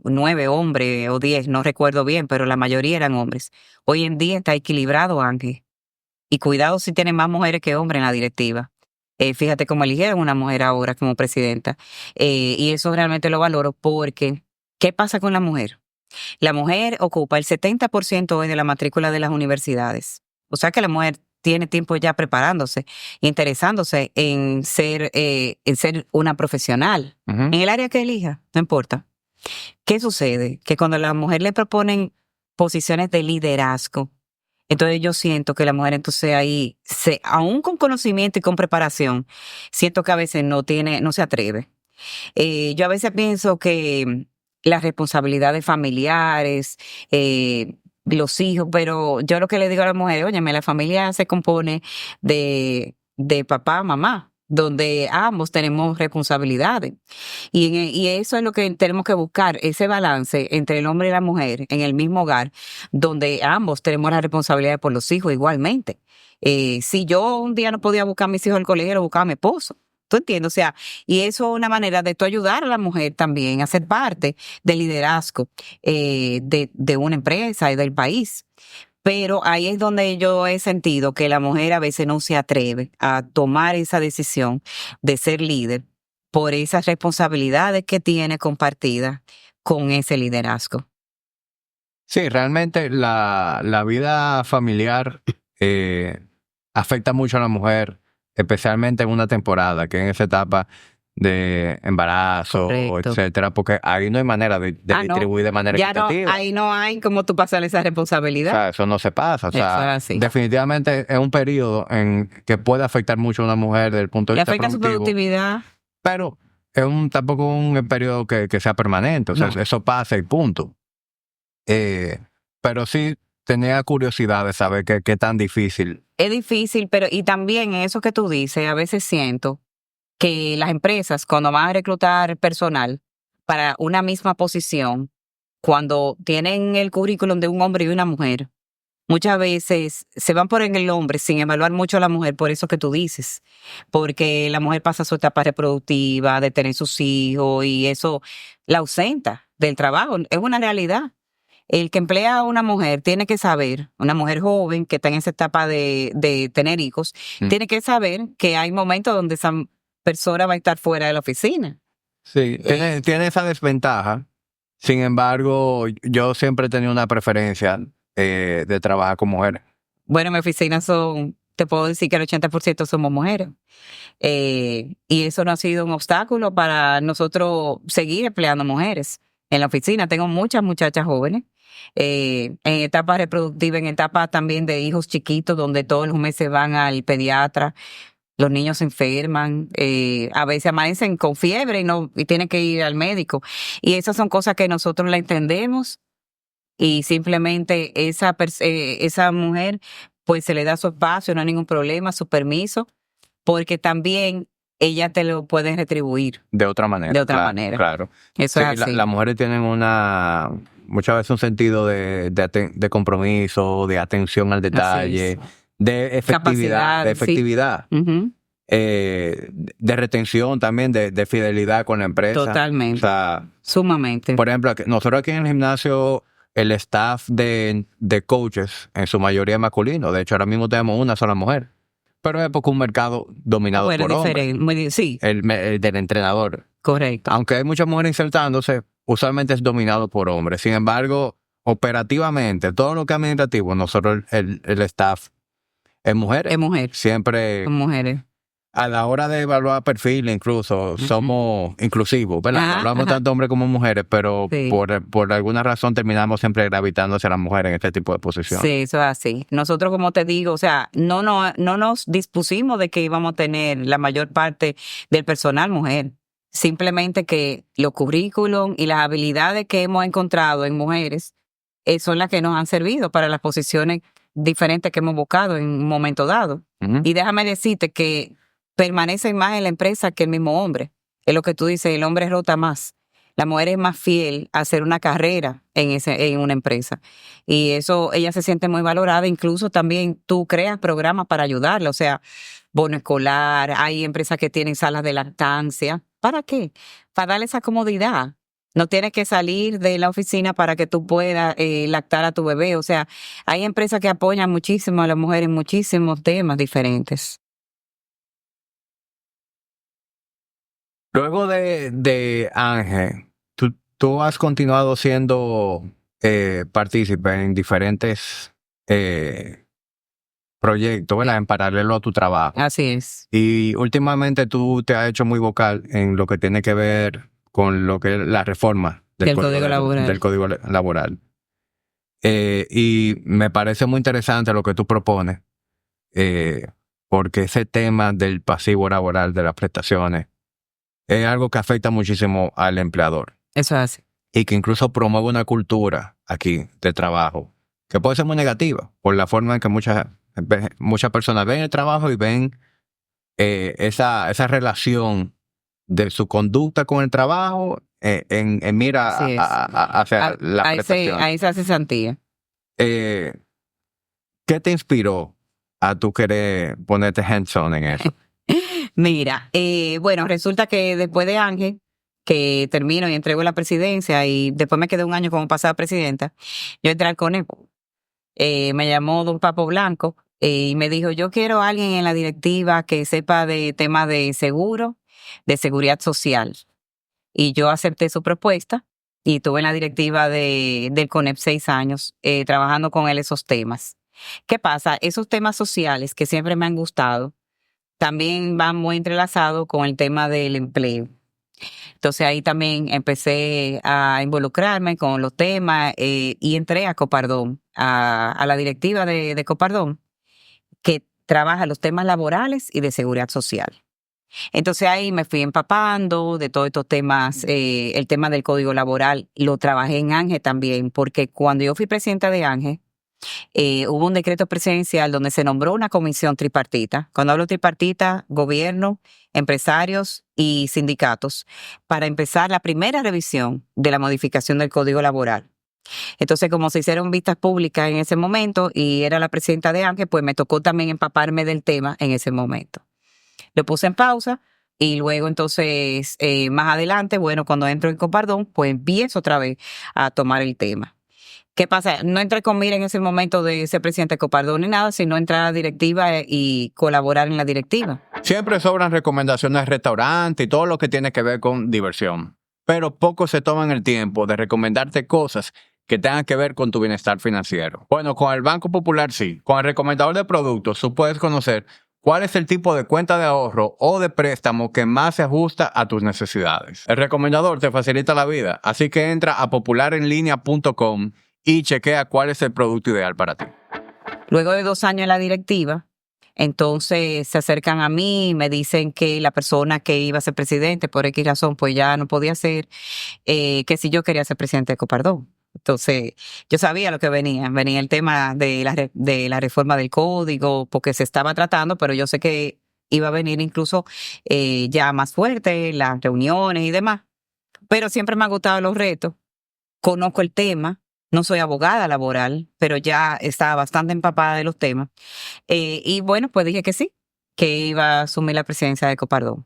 S2: 9 hombres o 10, no recuerdo bien, pero la mayoría eran hombres. Hoy en día está equilibrado, Ángel. Y cuidado si tienen más mujeres que hombres en la directiva. Fíjate cómo eligieron una mujer ahora como presidenta. Y eso realmente lo valoro porque, ¿qué pasa con la mujer? La mujer ocupa el 70% hoy de la matrícula de las universidades. O sea que la mujer tiene tiempo ya preparándose, interesándose en ser una profesional.
S1: Ujú.
S2: En el área que elija, no importa. ¿Qué sucede? Que cuando a la mujer le proponen posiciones de liderazgo, entonces yo siento que la mujer entonces ahí, aún con conocimiento y con preparación, siento que a veces no se atreve. Yo a veces pienso que las responsabilidades familiares, los hijos, pero yo lo que le digo a la mujer, óyeme, la familia se compone de papá, mamá, donde ambos tenemos responsabilidades. Y eso es lo que tenemos que buscar, ese balance entre el hombre y la mujer en el mismo hogar, donde ambos tenemos la responsabilidad por los hijos igualmente. Si yo un día no podía buscar a mis hijos al colegio, lo buscaba a mi esposo. ¿Tú entiendes? O sea, y eso es una manera de tú ayudar a la mujer también a ser parte del liderazgo de una empresa y del país. Pero ahí es donde yo he sentido que la mujer a veces no se atreve a tomar esa decisión de ser líder por esas responsabilidades que tiene compartidas con ese liderazgo.
S1: Sí, realmente la vida familiar afecta mucho a la mujer, especialmente en una temporada, que en esa etapa de embarazo,
S2: Correcto.
S1: etcétera, porque ahí no hay manera de distribuir de manera equitativa.
S2: Ahí no hay como tú pasar esa responsabilidad.
S1: O sea, eso no se pasa. O sea, definitivamente es un periodo en que puede afectar mucho a una mujer desde el punto de vista
S2: productivo. Y afecta su productividad.
S1: Pero es tampoco un periodo que sea permanente. O sea, eso pasa y punto. Pero sí tenía curiosidad de saber qué tan difícil.
S2: Es difícil, pero y también eso que tú dices, a veces siento que las empresas cuando van a reclutar personal para una misma posición, cuando tienen el currículum de un hombre y una mujer, muchas veces se van por el hombre sin evaluar mucho a la mujer, por eso que tú dices, porque la mujer pasa su etapa reproductiva, de tener sus hijos y eso la ausenta del trabajo, es una realidad. El que emplea a una mujer tiene que saber, una mujer joven que está en esa etapa de tener hijos, tiene que saber que hay momentos donde esa persona va a estar fuera de la oficina.
S1: Sí, tiene esa desventaja. Sin embargo, yo siempre he tenido una preferencia de trabajar con mujeres.
S2: Bueno, en mi oficina te puedo decir que el 80% somos mujeres. Y eso no ha sido un obstáculo para nosotros seguir empleando mujeres. En la oficina tengo muchas muchachas jóvenes, en etapa reproductiva, en etapa también de hijos chiquitos, donde todos los meses van al pediatra. Los niños se enferman, a veces amanecen con fiebre y tienen que ir al médico. Y esas son cosas que nosotros la entendemos y simplemente esa mujer pues se le da su espacio, no hay ningún problema, su permiso, porque también ella te lo puede retribuir.
S1: De otra manera.
S2: De otra manera.
S1: Claro.
S2: Eso es así.
S1: Las mujeres tienen muchas veces un sentido de compromiso, de atención al detalle, de efectividad.
S2: Sí. Uh-huh.
S1: De retención también, de fidelidad con la empresa.
S2: Totalmente.
S1: O sea,
S2: sumamente.
S1: Por ejemplo, nosotros aquí en el gimnasio, el staff de coaches, en su mayoría es masculino. De hecho, ahora mismo tenemos una sola mujer. Pero es porque un mercado dominado por hombres.
S2: Sí.
S1: El del entrenador.
S2: Correcto.
S1: Aunque hay muchas mujeres insertándose, usualmente es dominado por hombres. Sin embargo, operativamente, todo lo que es administrativo, nosotros el staff es mujeres.
S2: Es mujer.
S1: Siempre.
S2: Son mujeres.
S1: A la hora de evaluar perfiles, incluso, somos inclusivos, ¿verdad? Hablamos tanto hombres como mujeres, pero sí, por alguna razón terminamos siempre gravitando hacia las mujeres en este tipo de posiciones.
S2: Sí, eso es así. Nosotros, como te digo, o sea, no nos dispusimos de que íbamos a tener la mayor parte del personal mujer. Simplemente que los currículum y las habilidades que hemos encontrado en mujeres son las que nos han servido para las posiciones diferentes que hemos buscado en un momento dado. Uh-huh. Y déjame decirte que permanecen más en la empresa que el mismo hombre. Es lo que tú dices, el hombre rota más. La mujer es más fiel a hacer una carrera en una empresa. Y eso, ella se siente muy valorada. Incluso también tú creas programas para ayudarla. O sea, bono escolar, hay empresas que tienen salas de lactancia. ¿Para qué? Para darle esa comodidad. No tienes que salir de la oficina para que tú puedas lactar a tu bebé. O sea, hay empresas que apoyan muchísimo a las mujeres en muchísimos temas diferentes.
S1: Luego de Ángel, tú has continuado siendo partícipe en diferentes proyectos, ¿verdad? En paralelo a tu trabajo.
S2: Así es.
S1: Y últimamente tú te has hecho muy vocal en lo que tiene que ver con lo que es la reforma del Código Laboral. Y me parece muy interesante lo que tú propones, porque ese tema del pasivo laboral de las prestaciones es algo que afecta muchísimo al empleador.
S2: Eso es así.
S1: Y que incluso promueve una cultura aquí de trabajo que puede ser muy negativa por la forma en que muchas personas ven el trabajo y ven esa relación de su conducta con el trabajo en mira hacia la prestación.
S2: Ahí se hace santía.
S1: ¿Qué te inspiró a tú querer ponerte hands-on en eso?
S2: Mira, bueno, resulta que después de Ángel, que termino y entrego la presidencia y después me quedé un año como pasada presidenta, yo entré al Conepo. Me llamó don Papo Blanco y me dijo, yo quiero a alguien en la directiva que sepa de temas de seguro de seguridad social. Y yo acepté su propuesta y estuve en la directiva del CONEP 6 años trabajando con él esos temas. ¿Qué pasa? Esos temas sociales que siempre me han gustado también van muy entrelazados con el tema del empleo. Entonces ahí también empecé a involucrarme con los temas y entré a Copardón, a la directiva de Copardón, que trabaja los temas laborales y de seguridad social. Entonces ahí me fui empapando de todos estos temas, el tema del código laboral, lo trabajé en ANGE también, porque cuando yo fui presidenta de ANGE, hubo un decreto presidencial donde se nombró una comisión tripartita. Cuando hablo tripartita, gobierno, empresarios y sindicatos, para empezar la primera revisión de la modificación del código laboral. Entonces, como se hicieron vistas públicas en ese momento y era la presidenta de ANGE, pues me tocó también empaparme del tema en ese momento. Lo puse en pausa y luego entonces más adelante, bueno, cuando entro en Copardón, pues empiezo otra vez a tomar el tema. ¿Qué pasa? No entré con mira en ese momento de ser presidente de Copardón ni nada, sino entrar a la directiva y colaborar en la directiva.
S1: Siempre sobran recomendaciones de restaurantes y todo lo que tiene que ver con diversión, pero pocos se toman el tiempo de recomendarte cosas que tengan que ver con tu bienestar financiero. Bueno, con el Banco Popular sí. Con el recomendador de productos tú puedes conocer cuál es el tipo de cuenta de ahorro o de préstamo que más se ajusta a tus necesidades. El recomendador te facilita la vida, así que entra a popularenlinea.com y chequea cuál es el producto ideal para ti.
S2: Luego de 2 años en la directiva, entonces se acercan a mí y me dicen que la persona que iba a ser presidente, por X razón, pues ya no podía ser, que si yo quería ser presidente de Copardón. Entonces, yo sabía lo que venía el tema de la reforma del código, porque se estaba tratando, pero yo sé que iba a venir incluso ya más fuerte, las reuniones y demás. Pero siempre me han gustado los retos, conozco el tema, no soy abogada laboral, pero ya estaba bastante empapada de los temas. Y bueno, pues dije que sí, que iba a asumir la presidencia de Copardón.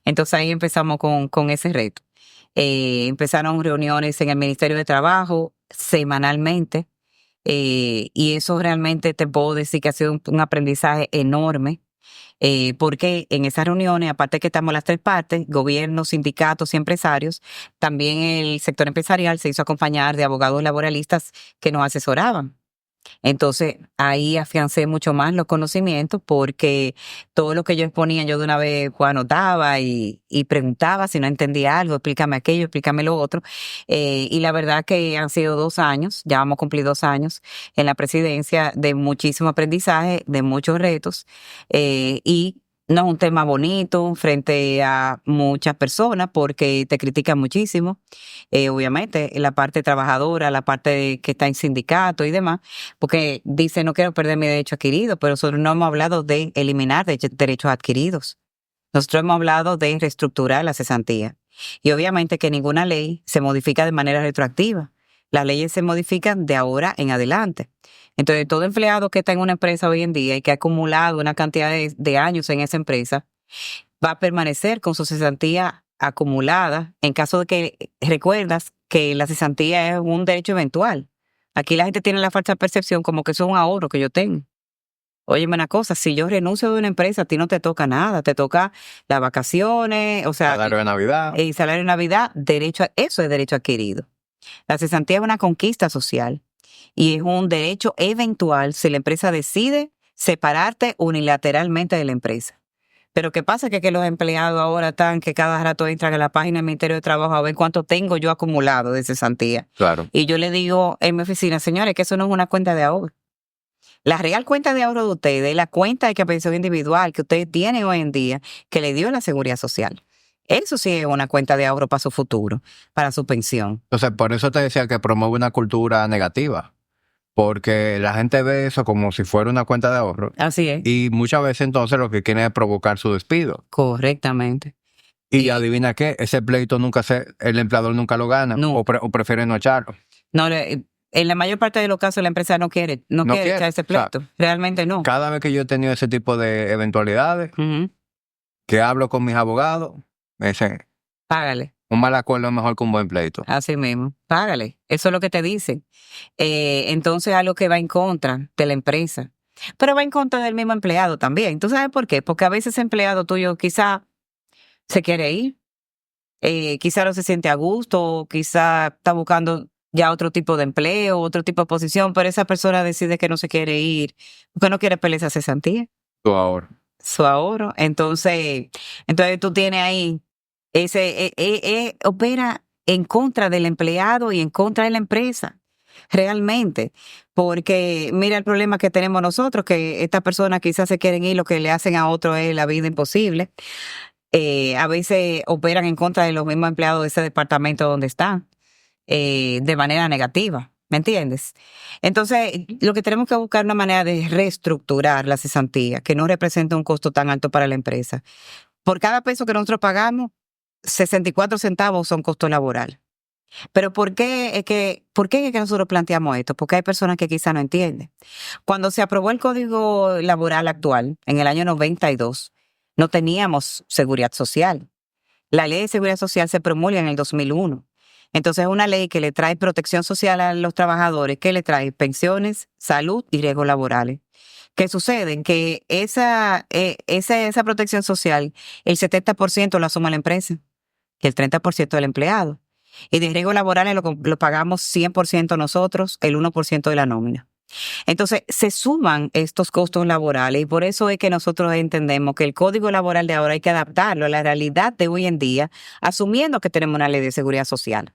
S2: Entonces ahí empezamos con ese reto. Empezaron reuniones en el Ministerio de Trabajo semanalmente y eso realmente te puedo decir que ha sido un aprendizaje enorme porque en esas reuniones, aparte que estamos las 3 partes, gobierno, sindicatos y empresarios, también el sector empresarial se hizo acompañar de abogados laboralistas que nos asesoraban. Entonces, ahí afiancé mucho más los conocimientos porque todo lo que yo exponía, yo de una vez anotaba y preguntaba si no entendía algo, explícame aquello, explícame lo otro. Y la verdad que han sido 2 años, ya vamos a cumplir 2 años en la presidencia de muchísimo aprendizaje, de muchos retos y no es un tema bonito frente a muchas personas porque te critican muchísimo. Obviamente, la parte trabajadora, la parte que está en sindicato y demás, porque dice no quiero perder mi derecho adquirido, pero nosotros no hemos hablado de eliminar derechos adquiridos. Nosotros hemos hablado de reestructurar la cesantía. Y obviamente que ninguna ley se modifica de manera retroactiva. Las leyes se modifican de ahora en adelante. Entonces, todo empleado que está en una empresa hoy en día y que ha acumulado una cantidad de años en esa empresa, va a permanecer con su cesantía acumulada en caso de que recuerdas que la cesantía es un derecho eventual. Aquí la gente tiene la falsa percepción como que eso es un ahorro que yo tengo. Óyeme una cosa, si yo renuncio de una empresa, a ti no te toca nada, te toca las vacaciones, o sea...
S1: Salario de Navidad.
S2: Y salario de Navidad, eso es derecho adquirido. La cesantía es una conquista social y es un derecho eventual si la empresa decide separarte unilateralmente de la empresa. Pero ¿qué pasa? Que los empleados ahora están que cada rato entran a la página del Ministerio de Trabajo a ver cuánto tengo yo acumulado de cesantía.
S1: Claro.
S2: Y yo le digo en mi oficina, señores, que eso no es una cuenta de ahorro. La real cuenta de ahorro de ustedes es la cuenta de capitalización individual que ustedes tienen hoy en día que le dio la Seguridad Social. Eso sí es una cuenta de ahorro para su futuro, para su pensión.
S1: Entonces, por eso te decía que promueve una cultura negativa, porque la gente ve eso como si fuera una cuenta de ahorro.
S2: Así es.
S1: Y muchas veces entonces lo que quieren es provocar su despido.
S2: Correctamente.
S1: Y adivina qué, ese pleito el empleador nunca lo gana,
S2: no.
S1: o prefiere no echarlo.
S2: No, en la mayor parte de los casos la empresa no quiere echar ese pleito. O sea, realmente no.
S1: Cada vez que yo he tenido ese tipo de eventualidades, que hablo con mis abogados, me dicen,
S2: págale.
S1: Un mal acuerdo es mejor que un buen pleito.
S2: Así mismo, págale. Eso es lo que te dicen. Entonces, algo que va en contra de la empresa. Pero va en contra del mismo empleado también. ¿Tú sabes por qué? Porque a veces ese empleado tuyo quizá se quiere ir. Quizá no se siente a gusto, quizá está buscando ya otro tipo de empleo, otro tipo de posición, pero esa persona decide que no se quiere ir, porque no quiere pelear esa cesantía. Su ahorro. Entonces tú tienes ahí opera en contra del empleado y en contra de la empresa, realmente, porque mira el problema que tenemos nosotros, que estas personas quizás se quieren ir, lo que le hacen a otro es la vida imposible. A veces operan en contra de los mismos empleados de ese departamento donde están, de manera negativa, ¿me entiendes? Entonces, lo que tenemos que buscar es una manera de reestructurar la cesantía, que no represente un costo tan alto para la empresa. Por cada peso que nosotros pagamos, 64 centavos son costo laboral. Pero ¿por qué es que nosotros planteamos esto? Porque hay personas que quizá no entienden. Cuando se aprobó el Código Laboral actual, en el año 92, no teníamos seguridad social. La ley de seguridad social se promulga en el 2001. Entonces es una ley que le trae protección social a los trabajadores, que le trae pensiones, salud y riesgos laborales. ¿Qué sucede? Que esa protección social, el 70% lo asume la empresa, que el 30% del empleado. Y de riesgos laborales lo pagamos 100% nosotros, el 1% de la nómina. Entonces, se suman estos costos laborales y por eso es que nosotros entendemos que el Código Laboral de ahora hay que adaptarlo a la realidad de hoy en día, asumiendo que tenemos una ley de seguridad social.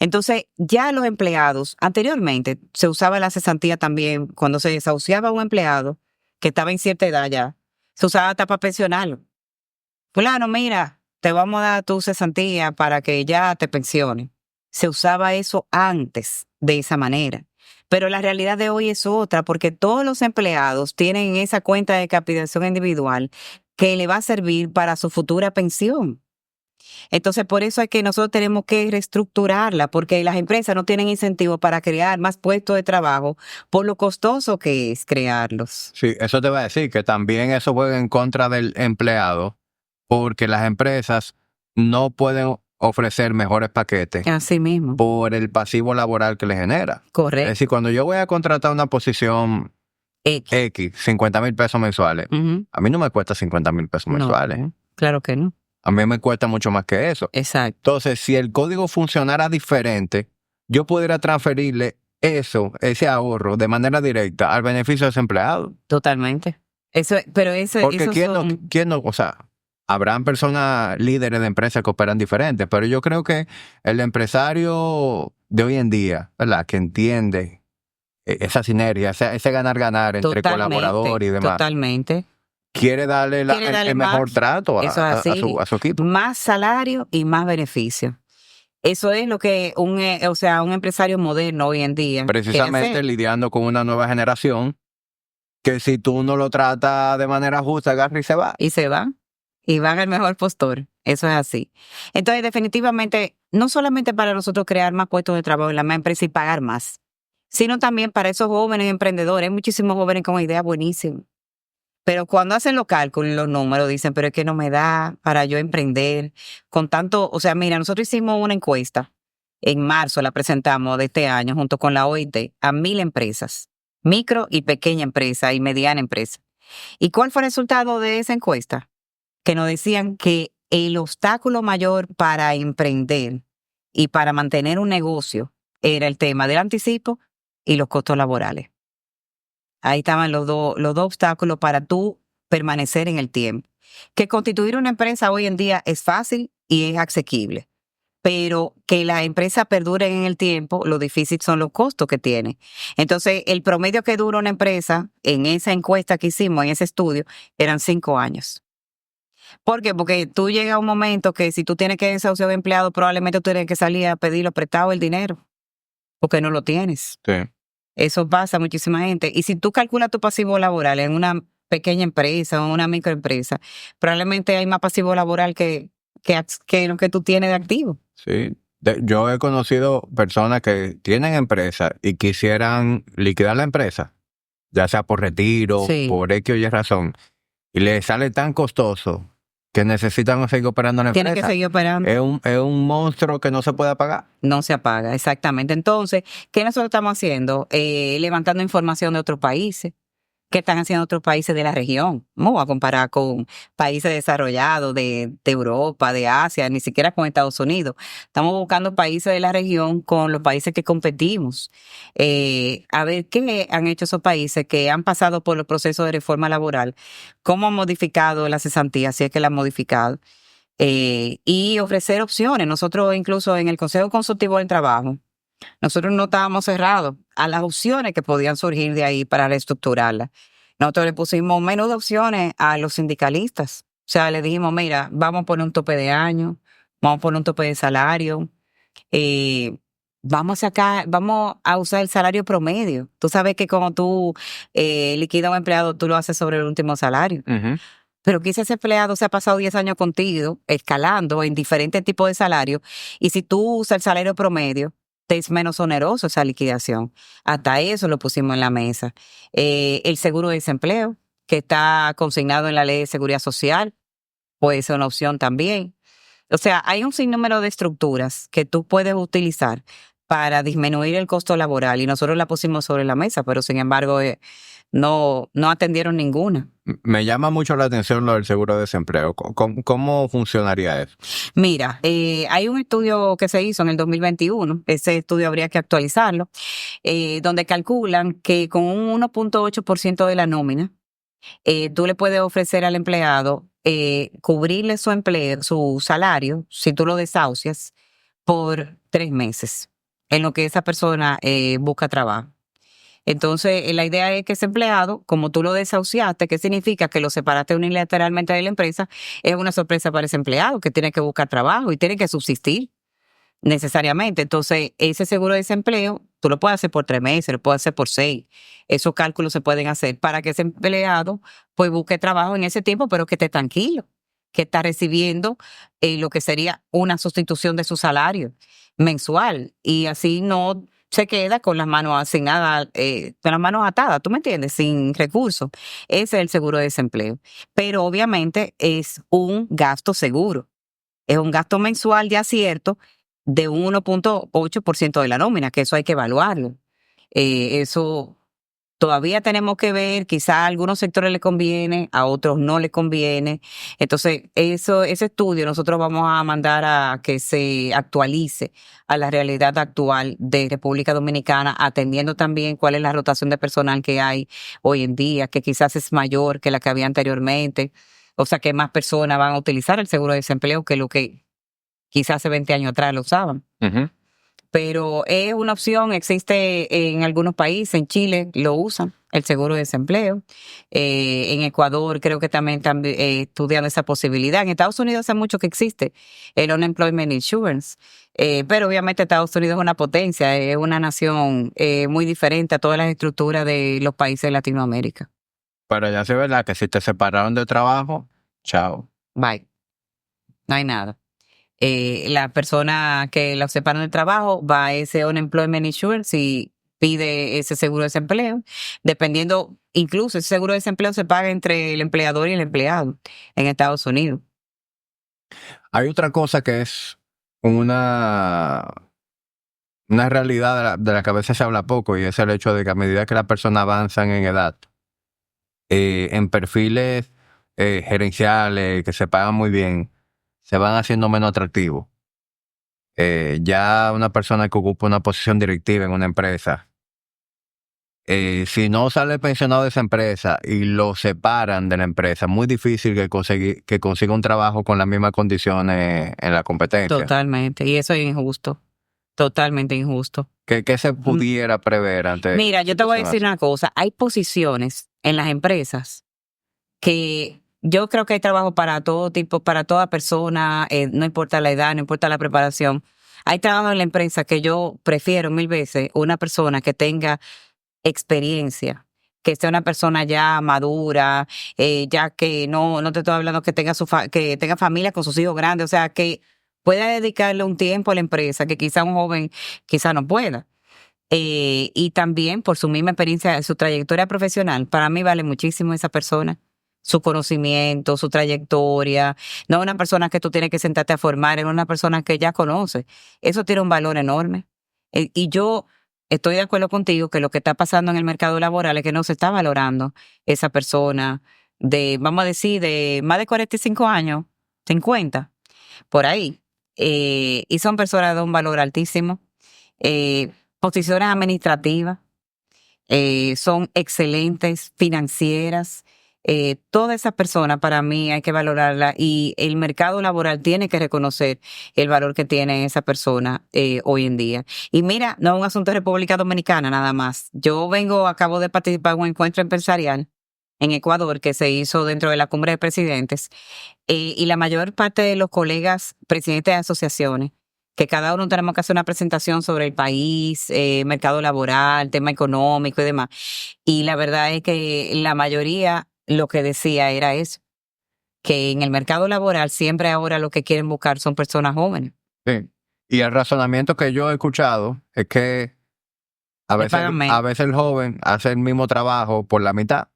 S2: Entonces, ya los empleados, anteriormente se usaba la cesantía también, cuando se desahuciaba a un empleado que estaba en cierta edad ya, se usaba hasta para pensionarlo. Fulano, mira, te vamos a dar tu cesantía para que ya te pensiones. Se usaba eso antes de esa manera. Pero la realidad de hoy es otra, porque todos los empleados tienen esa cuenta de capitalización individual que le va a servir para su futura pensión. Entonces, por eso es que nosotros tenemos que reestructurarla, porque las empresas no tienen incentivo para crear más puestos de trabajo por lo costoso que es crearlos.
S1: Sí, eso te va a decir que también eso juega en contra del empleado, porque las empresas no pueden ofrecer mejores paquetes.
S2: Así mismo.
S1: Por el pasivo laboral que le genera.
S2: Correcto.
S1: Es decir, cuando yo voy a contratar una posición X 50,000 pesos mensuales, a mí no me cuesta 50,000 pesos mensuales.
S2: No, claro que no.
S1: A mí me cuesta mucho más que eso.
S2: Exacto.
S1: Entonces, si el código funcionara diferente, yo pudiera transferirle ese ahorro de manera directa al beneficio de ese empleado.
S2: Totalmente.
S1: Porque ¿quién no? O sea, habrán personas líderes de empresas que operan diferentes, pero yo creo que el empresario de hoy en día, ¿verdad?, que entiende esa sinergia, ese ganar-ganar entre colaborador y demás.
S2: Totalmente.
S1: Quiere darle el mejor trato a su equipo.
S2: Más salario y más beneficio. Eso es lo que un empresario moderno hoy en día.
S1: Precisamente lidiando con una nueva generación que si tú no lo tratas de manera justa, agarra y se va.
S2: Y se va. Y van al mejor postor. Eso es así. Entonces, definitivamente, no solamente para nosotros crear más puestos de trabajo en la misma empresa y pagar más, sino también para esos jóvenes emprendedores. Hay muchísimos jóvenes con ideas buenísimas. Pero cuando hacen los cálculos y los números, dicen, pero es que no me da para yo emprender con tanto. O sea, mira, nosotros hicimos una encuesta. En marzo la presentamos de este año junto con la OIT a 1,000 empresas, micro y pequeña empresa y mediana empresa. ¿Y cuál fue el resultado de esa encuesta? Que nos decían que el obstáculo mayor para emprender y para mantener un negocio era el tema del anticipo y los costos laborales. Ahí estaban los dos obstáculos para tú permanecer en el tiempo. Que constituir una empresa hoy en día es fácil y es asequible, pero que la empresa perdure en el tiempo, lo difícil son los costos que tiene. Entonces, el promedio que dura una empresa en esa encuesta que hicimos, en ese estudio, eran 5 años. ¿Por qué? Porque tú llegas a un momento que si tú tienes que desahuciar de empleado, probablemente tú tienes que salir a pedirlo prestado el dinero, porque no lo tienes.
S1: Sí.
S2: Eso pasa a muchísima gente. Y si tú calculas tu pasivo laboral en una pequeña empresa o una microempresa, probablemente hay más pasivo laboral que lo que tú tienes de activo.
S1: Sí. Yo he conocido personas que tienen empresas y quisieran liquidar la empresa, ya sea por retiro, por X o Y razón, y les sale tan costoso que necesitan seguir operando en la empresa.
S2: Tienen que seguir operando.
S1: Es un monstruo que no se puede apagar.
S2: No se apaga, exactamente. Entonces, ¿qué nosotros estamos haciendo? Levantando información de otros países qué están haciendo otros países de la región. No voy a comparar con países desarrollados de Europa, de Asia, ni siquiera con Estados Unidos. Estamos buscando países de la región con los países que competimos. A ver qué han hecho esos países que han pasado por los procesos de reforma laboral, cómo han modificado la cesantía, si es que la han modificado, y ofrecer opciones. Nosotros incluso en el Consejo Consultivo del Trabajo, nosotros no estábamos cerrados a las opciones que podían surgir de ahí para reestructurarla. Nosotros le pusimos menos de opciones a los sindicalistas. O sea, le dijimos, mira, vamos a poner un tope de año, vamos a poner un tope de salario, vamos a usar el salario promedio. Tú sabes que cuando tú liquidas a un empleado, tú lo haces sobre el último salario.
S1: Uh-huh.
S2: Pero quizás ese empleado se ha pasado 10 años contigo, escalando en diferentes tipos de salarios, y si tú usas el salario promedio, te es menos oneroso esa liquidación. Hasta eso lo pusimos en la mesa. El seguro de desempleo, que está consignado en la Ley de Seguridad Social, puede ser una opción también. O sea, hay un sinnúmero de estructuras que tú puedes utilizar para disminuir el costo laboral, y nosotros la pusimos sobre la mesa, pero sin embargo no atendieron ninguna.
S1: Me llama mucho la atención lo del seguro de desempleo. ¿Cómo funcionaría eso?
S2: Mira, hay un estudio que se hizo en el 2021, ese estudio habría que actualizarlo, donde calculan que con un 1.8% de la nómina, tú le puedes ofrecer al empleado cubrirle su salario, si tú lo desahucias, por 3 meses, en lo que esa persona busca trabajo. Entonces, la idea es que ese empleado, como tú lo desahuciaste, ¿qué significa? Que lo separaste unilateralmente de la empresa, es una sorpresa para ese empleado que tiene que buscar trabajo y tiene que subsistir necesariamente. Entonces, ese seguro de desempleo, tú lo puedes hacer por 3 meses, lo puedes hacer por 6. Esos cálculos se pueden hacer para que ese empleado pues busque trabajo en ese tiempo, pero que esté tranquilo, que está recibiendo lo que sería una sustitución de su salario mensual, y así no se queda con las manos asignadas, con las manos atadas, ¿tú me entiendes? Sin recursos. Ese es el seguro de desempleo. Pero obviamente es un gasto seguro. Es un gasto mensual ya cierto de un 1.8% de la nómina, que eso hay que evaluarlo. Eso todavía tenemos que ver, quizá a algunos sectores le conviene, a otros no le conviene. Entonces, ese estudio nosotros vamos a mandar a que se actualice a la realidad actual de República Dominicana, atendiendo también cuál es la rotación de personal que hay hoy en día, que quizás es mayor que la que había anteriormente. O sea, que más personas van a utilizar el seguro de desempleo que lo que quizás hace 20 años atrás lo usaban.
S1: Uh-huh.
S2: Pero es una opción, existe en algunos países, en Chile lo usan, el seguro de desempleo. En Ecuador creo que también estudiando esa posibilidad. En Estados Unidos hace mucho que existe el Unemployment Insurance. Pero obviamente Estados Unidos es una potencia, es una nación muy diferente a todas las estructuras de los países de Latinoamérica.
S1: Pero ya se verá que si te separaron de trabajo, chao.
S2: Bye. No hay nada. La persona que la separan del trabajo va a ese Unemployment Insurance y pide ese seguro de desempleo. Dependiendo, incluso ese seguro de desempleo se paga entre el empleador y el empleado en Estados Unidos.
S1: Hay otra cosa que es una realidad de la que a veces se habla poco, y es el hecho de que a medida que las personas avanzan en edad, en perfiles gerenciales que se pagan muy bien, se van haciendo menos atractivos. Ya una persona que ocupa una posición directiva en una empresa, si no sale pensionado de esa empresa y lo separan de la empresa, es muy difícil que consiga un trabajo con las mismas condiciones en la competencia.
S2: Totalmente, y eso es injusto, totalmente injusto.
S1: ¿Qué se pudiera prever antes?
S2: Mira, yo te voy a decir una cosa, hay posiciones en las empresas que yo creo que hay trabajo para todo tipo, para toda persona, no importa la edad, no importa la preparación. Hay trabajo en la empresa que yo prefiero 1000 veces una persona que tenga experiencia, que sea una persona ya madura, ya que no te estoy hablando que tenga familia con sus hijos grandes, o sea, que pueda dedicarle un tiempo a la empresa, que quizá un joven quizá no pueda. Y también por su misma experiencia, su trayectoria profesional, para mí vale muchísimo esa persona. Su conocimiento, su trayectoria, no es una persona que tú tienes que sentarte a formar, es una persona que ya conoce. Eso tiene un valor enorme. Y yo estoy de acuerdo contigo que lo que está pasando en el mercado laboral es que no se está valorando esa persona de, vamos a decir, de más de 45 años, 50, por ahí. Y son personas de un valor altísimo. Posiciones administrativas, son excelentes, financieras. Todas esas personas para mí hay que valorarla y el mercado laboral tiene que reconocer el valor que tiene esa persona hoy en día. Y mira, no es un asunto de República Dominicana nada más. Acabo de participar en un encuentro empresarial en Ecuador que se hizo dentro de la Cumbre de Presidentes y la mayor parte de los colegas presidentes de asociaciones, que cada uno tenemos que hacer una presentación sobre el país, mercado laboral, tema económico y demás. Y la verdad es que la mayoría lo que decía era eso, que en el mercado laboral siempre ahora lo que quieren buscar son personas jóvenes.
S1: Sí. Y el razonamiento que yo he escuchado es que a veces el joven hace el mismo trabajo por la mitad.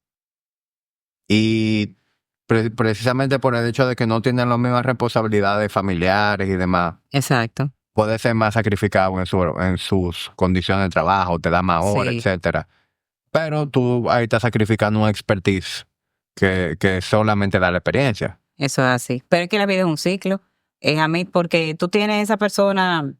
S1: Y precisamente por el hecho de que no tienen las mismas responsabilidades familiares y demás.
S2: Exacto.
S1: Puede ser más sacrificado en sus condiciones de trabajo, te da más horas, etcétera. Pero tú ahí estás sacrificando una expertise que solamente da la experiencia.
S2: Eso es así. Pero es que la vida es un ciclo. Es a mí porque tú tienes esa persona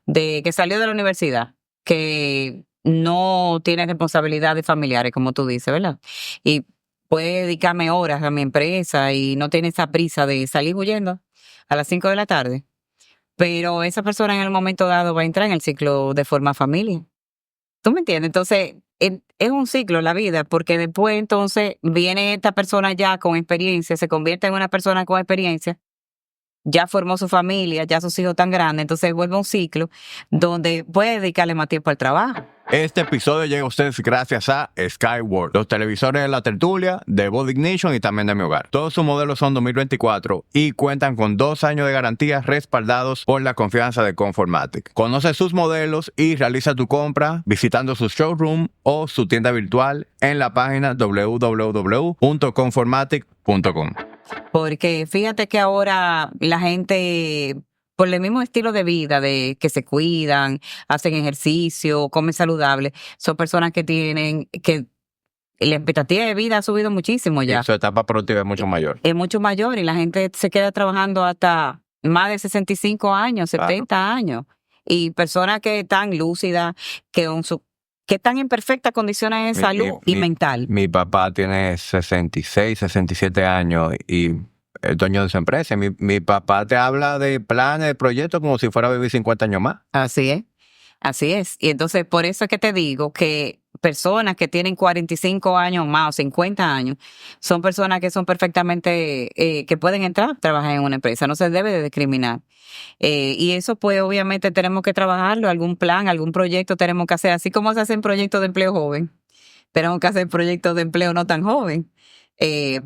S2: que salió de la universidad, que no tiene responsabilidades familiares, como tú dices, ¿verdad? Y puede dedicarme horas a mi empresa y no tiene esa prisa de salir huyendo a las 5 de la tarde. Pero esa persona en el momento dado va a entrar en el ciclo de formar familia. ¿Tú me entiendes? Entonces, es un ciclo la vida, porque después entonces viene esta persona ya con experiencia, se convierte en una persona con experiencia, ya formó su familia, ya sus hijos tan grandes, entonces vuelve un ciclo donde puede dedicarle más tiempo al trabajo.
S1: Este episodio llega a ustedes gracias a Skyworld, los televisores de La Tertulia, de Body Ignition y también de Mi Hogar. Todos sus modelos son 2024 y cuentan con 2 años de garantía respaldados por la confianza de Conformatic. Conoce sus modelos y realiza tu compra visitando su showroom o su tienda virtual en la página www.conformatic.com.
S2: Porque fíjate que ahora la gente, por el mismo estilo de vida, de que se cuidan, hacen ejercicio, comen saludable, son personas que la expectativa de vida ha subido muchísimo ya.
S1: Y su etapa productiva es mucho mayor.
S2: Es mucho mayor y la gente se queda trabajando hasta más de 65 años, 70 años. Y personas que están lúcidas, que están en perfectas condiciones de salud y mental.
S1: Mi papá tiene 66, 67 años y es dueño de su empresa. Mi papá te habla de planes, de proyectos como si fuera a vivir 50 años más.
S2: Así es. Así es. Y entonces, por eso es que te digo que personas que tienen 45 años más o 50 años son personas que son perfectamente, que pueden entrar a trabajar en una empresa. No se debe de discriminar. Y eso, pues, obviamente tenemos que trabajarlo. Algún plan, algún proyecto tenemos que hacer. Así como se hacen proyectos de empleo joven, tenemos que hacer proyectos de empleo no tan joven.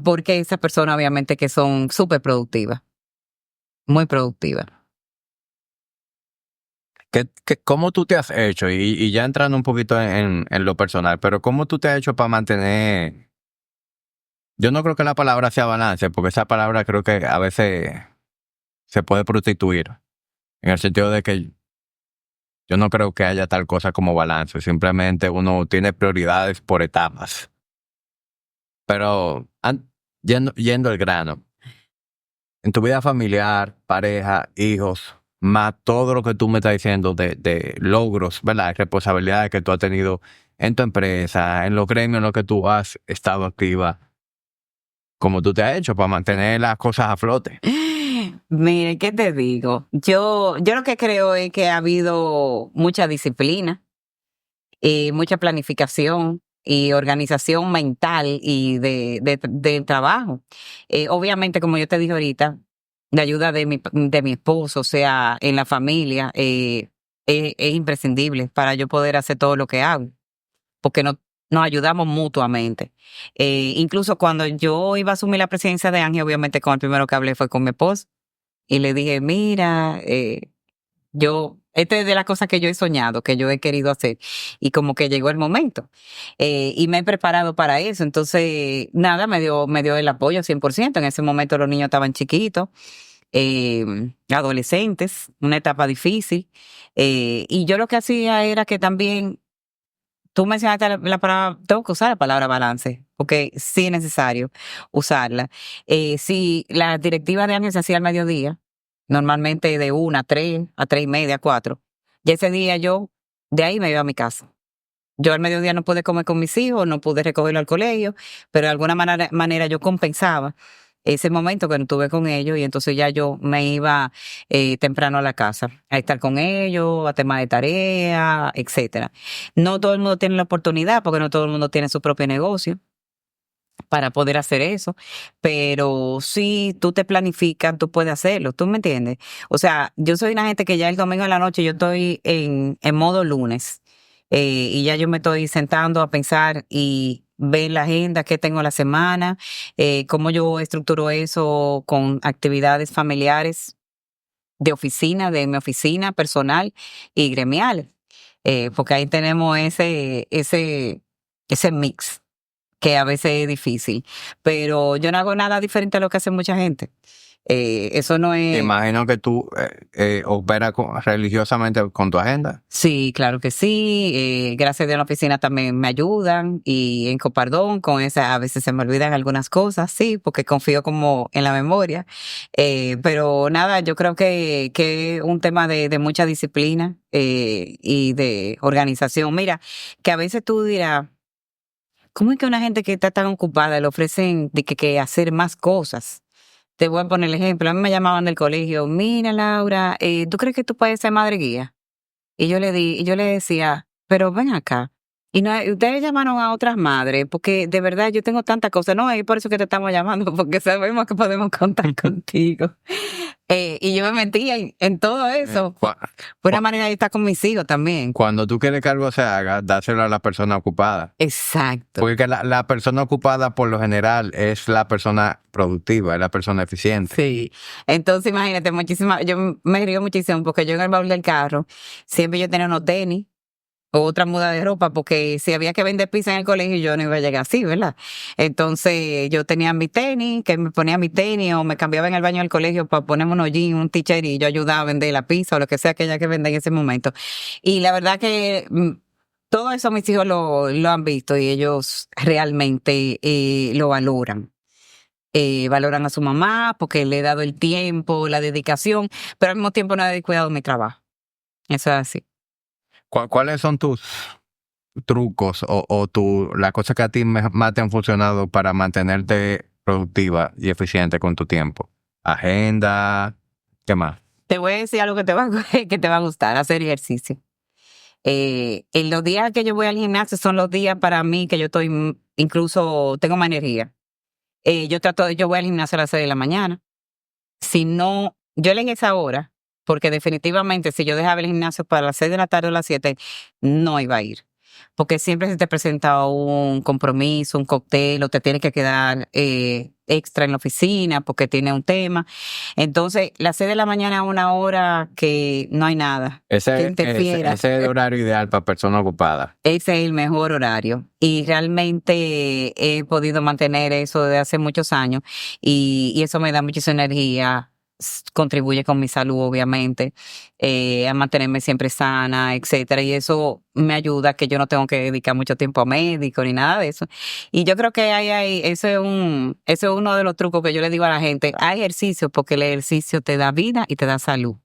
S2: Porque esas personas, obviamente, que son súper productivas. Muy productivas.
S1: ¿Cómo tú te has hecho? Y ya entrando un poquito en lo personal, pero ¿cómo tú te has hecho para mantener? Yo no creo que la palabra sea balance, porque esa palabra creo que a veces se puede prostituir. En el sentido de que yo no creo que haya tal cosa como balance. Simplemente uno tiene prioridades por etapas. Pero yendo al grano, en tu vida familiar, pareja, hijos, más todo lo que tú me estás diciendo de logros, ¿verdad? Responsabilidades que tú has tenido en tu empresa, en los gremios en los que tú has estado activa. ¿Cómo tú te has hecho para mantener las cosas a flote?
S2: Mire, ¿qué te digo? Yo lo que creo es que ha habido mucha disciplina, mucha planificación y organización mental y de trabajo. Obviamente, como yo te dije ahorita, la ayuda de mi esposo, o sea, en la familia, es imprescindible para yo poder hacer todo lo que hago, porque nos ayudamos mutuamente. Incluso cuando yo iba a asumir la presidencia de Ángel, obviamente con el primero que hablé fue con mi esposo, y le dije, mira, esta es de las cosas que yo he soñado, que yo he querido hacer, y como que llegó el momento. Y me he preparado para eso. Entonces, nada, me dio el apoyo 100%. En ese momento los niños estaban chiquitos, adolescentes, una etapa difícil. Y yo lo que hacía era que también tú mencionaste la palabra, tengo que usar la palabra balance, porque sí es necesario usarla. Si la directiva de Ángel se hacía al mediodía, normalmente de 1 a 3, a 3:30, a 4, y ese día yo de ahí me iba a mi casa. Yo al mediodía no pude comer con mis hijos, no pude recogerlo al colegio, pero de alguna manera yo compensaba ese momento que no estuve con ellos y entonces ya yo me iba temprano a la casa a estar con ellos, a temas de tarea, etcétera. No todo el mundo tiene la oportunidad porque no todo el mundo tiene su propio negocio para poder hacer eso, pero si tú te planificas, tú puedes hacerlo, ¿tú me entiendes? O sea, yo soy una gente que ya el domingo en la noche yo estoy en modo lunes y ya yo me estoy sentando a pensar y ver la agenda que tengo la semana, cómo yo estructuro eso con actividades familiares de oficina, de mi oficina personal y gremial, porque ahí tenemos ese mix que a veces es difícil, pero yo no hago nada diferente a lo que hace mucha gente. Eso no es...
S1: Imagino que tú operas religiosamente con tu agenda.
S2: Sí, claro que sí. Gracias a Dios en la oficina también me ayudan y en Copardón con esa a veces se me olvidan algunas cosas, sí, porque confío como en la memoria. Pero nada, yo creo que es un tema de mucha disciplina y de organización. Mira, que a veces tú dirás, ¿cómo es que una gente que está tan ocupada le ofrecen de que hacer más cosas? Te voy a poner el ejemplo. A mí me llamaban del colegio, mira Laura, ¿tú crees que tú puedes ser madre guía? Y yo le decía, pero ven acá. Y no, ustedes llamaron a otras madres, porque de verdad yo tengo tantas cosas. No, es por eso que te estamos llamando, porque sabemos que podemos contar contigo. Y yo me metía en todo eso. Fue una manera de estar con mis hijos también.
S1: Cuando tú quieres que algo se haga, dáselo a la persona ocupada.
S2: Exacto.
S1: Porque la persona ocupada, por lo general, es la persona productiva, es la persona eficiente.
S2: Sí. Entonces, imagínate, yo me río muchísimo porque yo en el baúl del carro, siempre yo tenía unos tenis o otra muda de ropa, porque si había que vender pizza en el colegio, yo no iba a llegar así, ¿verdad? Entonces, yo tenía mi tenis, que me ponía mi tenis, o me cambiaba en el baño del colegio para ponerme unos jeans, un t-shirt, y yo ayudaba a vender la pizza o lo que sea que haya que vender en ese momento. Y la verdad que todo eso mis hijos lo han visto y ellos realmente lo valoran. Valoran a su mamá porque le he dado el tiempo, la dedicación, pero al mismo tiempo no he descuidado mi trabajo. Eso es así.
S1: ¿Cuáles son tus trucos o las cosas que a ti más te han funcionado para mantenerte productiva y eficiente con tu tiempo? Agenda, ¿qué más?
S2: Te voy a decir algo que te va a gustar, hacer ejercicio. En los días que yo voy al gimnasio son los días para mí que yo estoy, incluso tengo más energía. Yo voy al gimnasio a las 6 de la mañana. Si no, yo en esa hora, porque definitivamente si yo dejaba el gimnasio para las 6 de la tarde o las 7, no iba a ir. Porque siempre se te presenta un compromiso, un cóctel, o te tienes que quedar extra en la oficina porque tiene un tema. Entonces, las 6 de la mañana es una hora que no hay nada que interfiera.
S1: Ese es el horario ideal para personas ocupadas.
S2: Ese es el mejor horario. Y realmente he podido mantener eso desde hace muchos años y eso me da muchísima energía. Contribuye con mi salud, obviamente, a mantenerme siempre sana, etcétera, y eso me ayuda que yo no tengo que dedicar mucho tiempo a médico ni nada de eso. Y yo creo que eso es uno de los trucos que yo le digo a la gente, hay ejercicio porque el ejercicio te da vida y te da salud.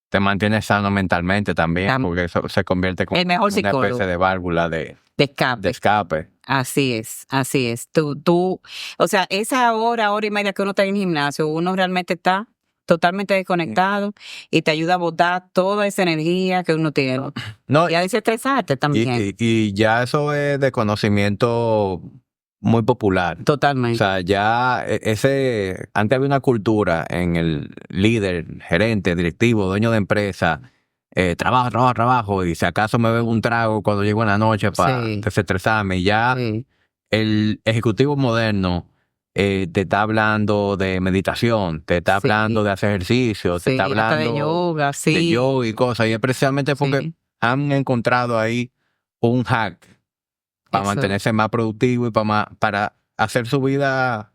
S1: Te mantiene sano mentalmente también, porque eso se convierte como
S2: el mejor
S1: una especie de válvula de escape.
S2: Así es. Tú, o sea, esa hora y media que uno está en el gimnasio, uno realmente está totalmente desconectado y te ayuda a botar toda esa energía que uno tiene.
S1: No,
S2: y a desestresarte también.
S1: Y ya eso es de conocimiento muy popular.
S2: Totalmente.
S1: O sea, ya antes había una cultura en el líder, gerente, directivo, dueño de empresa, trabajo, y si acaso me bebo un trago cuando llego en la noche para desestresarme. Y ya el ejecutivo moderno te está hablando de meditación, te está hablando de hacer ejercicio, te está hablando
S2: de yoga,
S1: de yoga y cosas. Y es precisamente porque han encontrado ahí un hack para mantenerse más productivo y para hacer su vida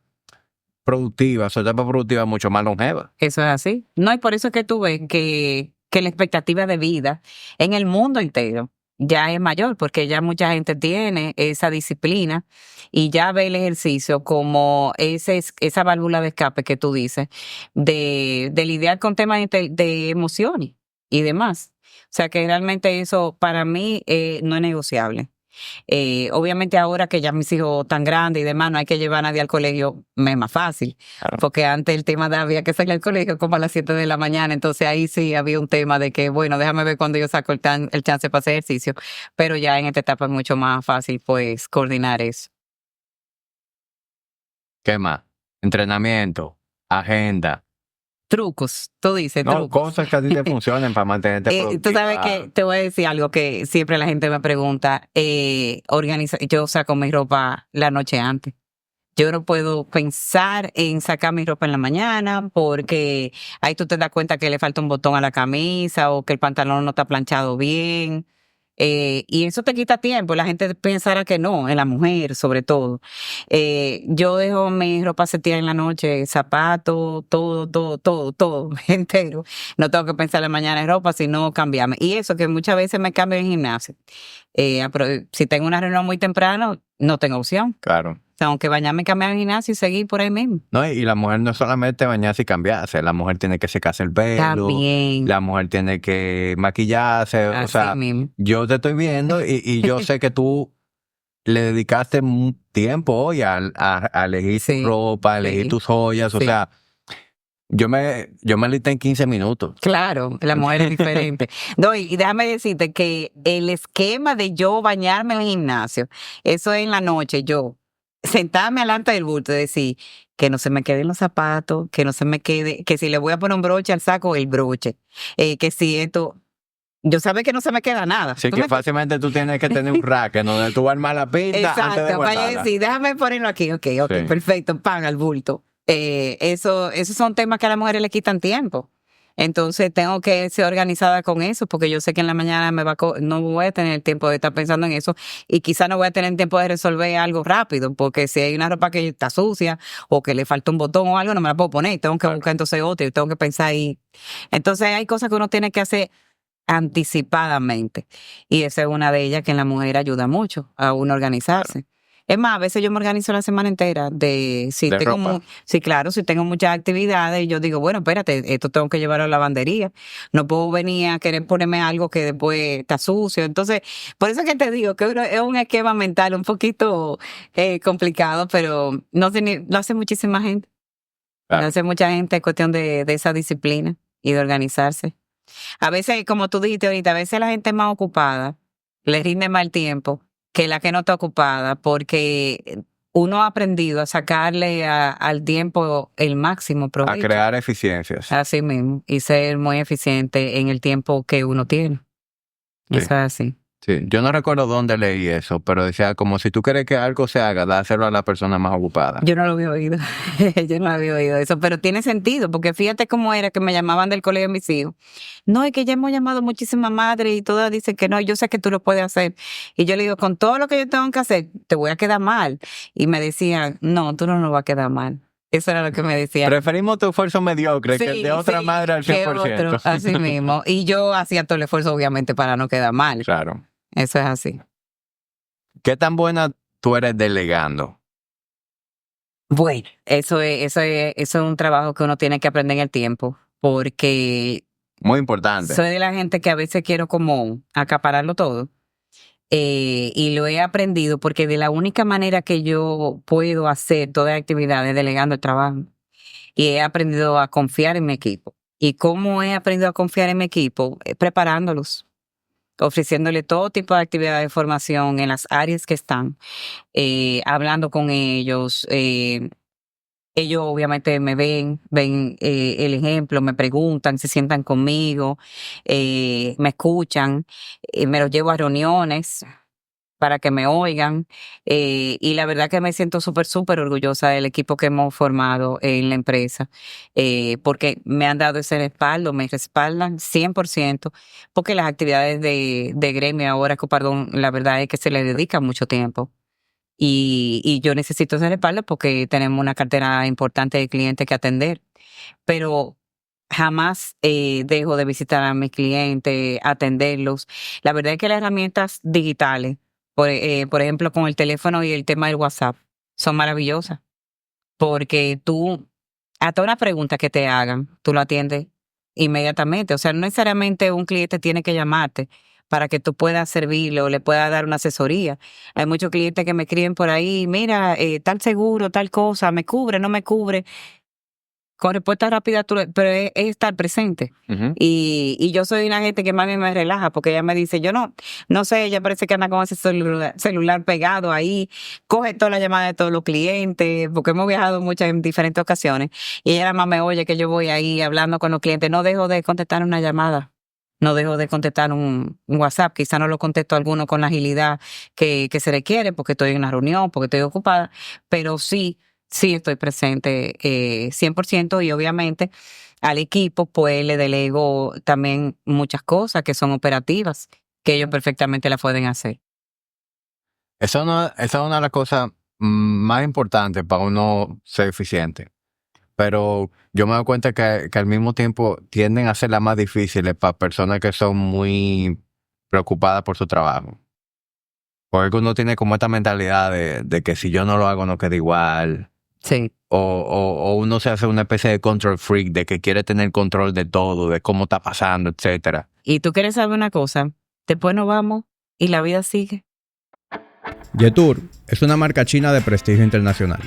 S1: productiva, su etapa productiva mucho más longeva.
S2: Eso es así. No, y por eso es que tú ves que la expectativa de vida en el mundo entero ya es mayor, porque ya mucha gente tiene esa disciplina y ya ve el ejercicio como esa válvula de escape que tú dices, de lidiar con temas de emociones y demás. O sea que realmente eso para mí no es negociable. Obviamente ahora que ya mis hijos tan grandes y demás, no hay que llevar a nadie al colegio, me es más fácil. Claro. Porque antes el tema de había que salir al colegio como a las 7 de la mañana, entonces ahí sí había un tema de que, bueno, déjame ver cuando yo saco el chance para hacer ejercicio, pero ya en esta etapa es mucho más fácil pues coordinar eso.
S1: ¿Qué más? Entrenamiento, agenda.
S2: Trucos, tú dices,
S1: no,
S2: trucos.
S1: Cosas que a ti te funcionen para mantenerte productiva.
S2: Tú sabes que te voy a decir algo que siempre la gente me pregunta, yo saco mi ropa la noche antes. Yo no puedo pensar en sacar mi ropa en la mañana porque ahí tú te das cuenta que le falta un botón a la camisa o que el pantalón no está planchado bien. Y eso te quita tiempo. La gente pensará que no, en la mujer sobre todo. Yo dejo mi ropa seteada en la noche, zapatos, todo entero. No tengo que pensar en la mañana en ropa, sino cambiarme. Y eso que muchas veces me cambio en gimnasio. Si tengo una reunión muy temprano, no tengo opción.
S1: Claro.
S2: Tengo que bañarme, cambiar al gimnasio y seguir por ahí mismo.
S1: No, y la mujer no es solamente bañarse y cambiarse, la mujer tiene que secarse el pelo.
S2: También.
S1: La mujer tiene que maquillarse. Así o sea, mismo. Yo te estoy viendo y yo sé que tú le dedicaste un tiempo hoy a elegir tu ropa, a elegir tus joyas. O sea, yo me listé en 15 minutos.
S2: Claro, la mujer es diferente. No, y déjame decirte que el esquema de yo bañarme en el gimnasio, eso es en la noche, yo sentarme delante del bulto y decir que no se me queden los zapatos, que no se me quede, que si le voy a poner un broche al saco, el broche, que si esto, yo sé que no se me queda nada.
S1: Sí, que fácilmente tú tienes que tener un rack en donde tú vas a armar la pinta.
S2: Exacto,
S1: antes de guardarla.
S2: Vaya a decir, déjame ponerlo aquí, ok, sí. Perfecto, pan al bulto. Esos son temas que a las mujeres le quitan tiempo. Entonces tengo que ser organizada con eso porque yo sé que en la mañana no voy a tener el tiempo de estar pensando en eso y quizás no voy a tener tiempo de resolver algo rápido porque si hay una ropa que está sucia o que le falta un botón o algo no me la puedo poner, tengo que buscar entonces otra y tengo que pensar ahí. Entonces hay cosas que uno tiene que hacer anticipadamente y esa es una de ellas que en la mujer ayuda mucho a uno organizarse. Claro. Es más, a veces yo me organizo la semana entera si tengo muchas actividades, yo digo, bueno, espérate, esto tengo que llevarlo a la lavandería. No puedo venir a querer ponerme algo que después está sucio. Entonces, por eso es que te digo que es un esquema mental un poquito complicado, pero lo hace muchísima gente. Claro. Lo hace mucha gente, es cuestión de esa disciplina y de organizarse. A veces, como tú dijiste ahorita, a veces la gente es más ocupada, le rinde mal tiempo que la que no está ocupada, porque uno ha aprendido a sacarle al tiempo el máximo provecho.
S1: A crear eficiencias.
S2: Así mismo, y ser muy eficiente en el tiempo que uno tiene. Sí. Eso es así.
S1: Sí, yo no recuerdo dónde leí eso, pero decía como si tú quieres que algo se haga, dáselo a la persona más ocupada.
S2: Yo no lo había oído, yo no había oído eso, pero tiene sentido, porque fíjate cómo era que me llamaban del colegio mis hijos. No, es que ya hemos llamado muchísimas madres y todas dicen que no, yo sé que tú lo puedes hacer. Y yo le digo, con todo lo que yo tengo que hacer, te voy a quedar mal. Y me decían, no, tú no nos vas a quedar mal. Eso era lo que me decían.
S1: Preferimos tu esfuerzo mediocre que el de otra madre al 100%.
S2: Otro, así mismo. Y yo hacía todo el esfuerzo, obviamente, para no quedar mal.
S1: Claro.
S2: Eso es así.
S1: ¿Qué tan buena tú eres delegando?
S2: Bueno, eso es un trabajo que uno tiene que aprender en el tiempo, porque
S1: muy importante.
S2: Soy de la gente que a veces quiero como acapararlo todo. Y lo he aprendido porque de la única manera que yo puedo hacer toda la actividad es delegando el trabajo. Y he aprendido a confiar en mi equipo. ¿Y cómo he aprendido a confiar en mi equipo? Preparándolos, ofreciéndole todo tipo de actividades de formación en las áreas que están, hablando con ellos. Ellos obviamente me ven el ejemplo, me preguntan, se sientan conmigo, me escuchan, me los llevo a reuniones para que me oigan, y la verdad que me siento súper orgullosa del equipo que hemos formado en la empresa, porque me han dado ese respaldo, me respaldan 100%, porque las actividades de gremio ahora, Copardón, la verdad es que se le dedica mucho tiempo. Y yo necesito ese respaldo porque tenemos una cartera importante de clientes que atender. Pero jamás dejo de visitar a mis clientes, atenderlos. La verdad es que las herramientas digitales, por ejemplo, con el teléfono y el tema del WhatsApp, son maravillosas. Porque tú, hasta una pregunta que te hagan, tú lo atiendes inmediatamente. O sea, no necesariamente un cliente tiene que llamarte para que tú puedas servirle o le puedas dar una asesoría. Hay muchos clientes que me escriben por ahí, mira, tal seguro, tal cosa, me cubre, no me cubre. Con respuesta rápida, pero es estar presente. Y yo soy una gente que más bien me relaja, porque ella me dice, yo no sé, ella parece que anda con ese celular pegado ahí, coge todas las llamadas de todos los clientes, porque hemos viajado muchas en diferentes ocasiones, y ella nada más me oye que yo voy ahí hablando con los clientes, no dejo de contestar una llamada. No dejo de contestar un WhatsApp, quizá no lo contesto alguno con la agilidad que se requiere, porque estoy en una reunión, porque estoy ocupada, pero sí estoy presente 100%, y obviamente al equipo pues le delego también muchas cosas que son operativas, que ellos perfectamente las pueden hacer.
S1: Esa es una de las cosas más importantes para uno ser eficiente. Pero yo me doy cuenta que al mismo tiempo tienden a ser las más difíciles para personas que son muy preocupadas por su trabajo. Porque uno tiene como esta mentalidad de que si yo no lo hago no queda igual.
S2: Sí.
S1: O uno se hace una especie de control freak, de que quiere tener control de todo, de cómo está pasando, etcétera.
S2: Y tú quieres saber una cosa, después nos vamos y la vida sigue.
S3: Jetour es una marca china de prestigio internacional,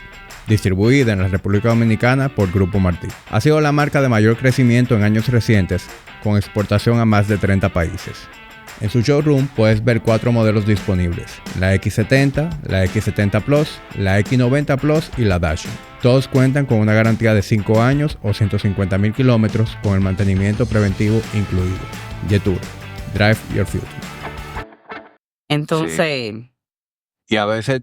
S3: distribuida en la República Dominicana por Grupo Martí. Ha sido la marca de mayor crecimiento en años recientes, con exportación a más de 30 países. En su showroom puedes ver 4 modelos disponibles: la X70, la X70 Plus, la X90 Plus y la Dashing. Todos cuentan con una garantía de 5 años o 150,000 kilómetros con el mantenimiento preventivo incluido. Jetour, drive your future.
S2: Entonces...
S1: Sí. Y a veces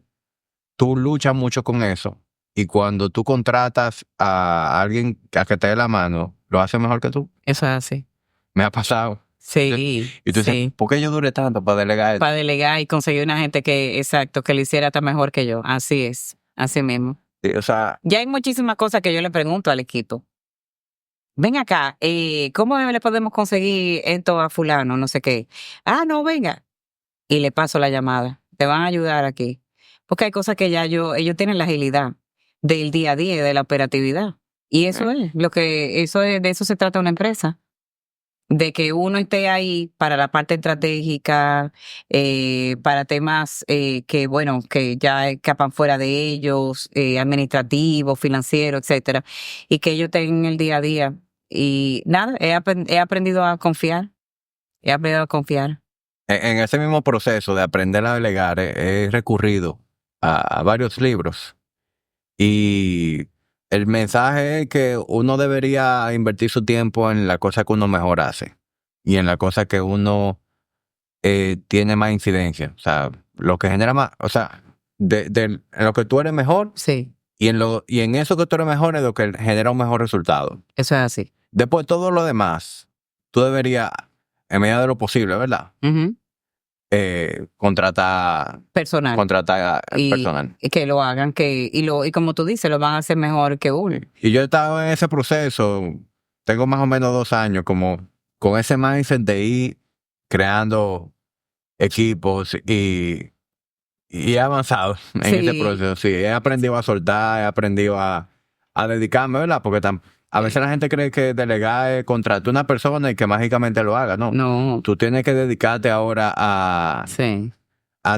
S1: tú luchas mucho con eso, y cuando tú contratas a alguien a que te dé la mano, lo hace mejor que tú.
S2: Eso es así.
S1: Me ha pasado.
S2: Sí.
S1: Y tú dices, ¿por qué yo duré tanto para delegar esto?
S2: Para delegar y conseguir una gente que lo hiciera hasta mejor que yo. Así es, así mismo.
S1: Sí, o sea,
S2: ya hay muchísimas cosas que yo le pregunto al equipo. Ven acá, ¿cómo le podemos conseguir esto a fulano? No sé qué. No, venga. Y le paso la llamada. Te van a ayudar aquí. Porque hay cosas que ya ellos tienen la agilidad del día a día, de la operatividad. Y eso es de eso se trata una empresa. De que uno esté ahí para la parte estratégica, para temas que ya escapan fuera de ellos, administrativos, financieros, etcétera, y que ellos tengan el día a día. Y nada, he aprendido a confiar.
S1: En ese mismo proceso de aprender a delegar, he recurrido a varios libros, y el mensaje es que uno debería invertir su tiempo en la cosa que uno mejor hace y en la cosa que uno tiene más incidencia. O sea, lo que genera más, o sea, en lo que tú eres mejor.
S2: Sí.
S1: Y en eso que tú eres mejor es lo que genera un mejor resultado.
S2: Eso es así.
S1: Después, todo lo demás, tú deberías, en medida de lo posible, ¿verdad? Contratar
S2: personal. Y que lo hagan, y como tú dices, lo van a hacer mejor que uno.
S1: Y yo he estado en ese proceso, tengo más o menos 2 años, como con ese mindset de ir creando equipos, y he avanzado en ese proceso. Sí, he aprendido a soltar, he aprendido a dedicarme, ¿verdad? Porque a veces la gente cree que delegar es contratar a una persona y que mágicamente lo haga. No. Tú tienes que dedicarte ahora a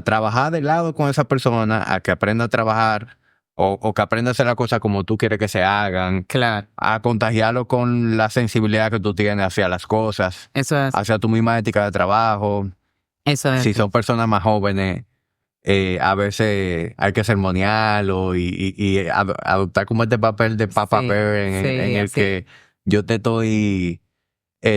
S1: trabajar de lado con esa persona, a que aprenda a trabajar o que aprenda a hacer las cosas como tú quieres que se hagan.
S2: Claro.
S1: A contagiarlo con la sensibilidad que tú tienes hacia las cosas.
S2: Eso es.
S1: Hacia tu misma ética de trabajo.
S2: Eso es.
S1: Si son personas más jóvenes, a veces hay que sermonearlo y adoptar como este papel de Papa Bear en el que yo te estoy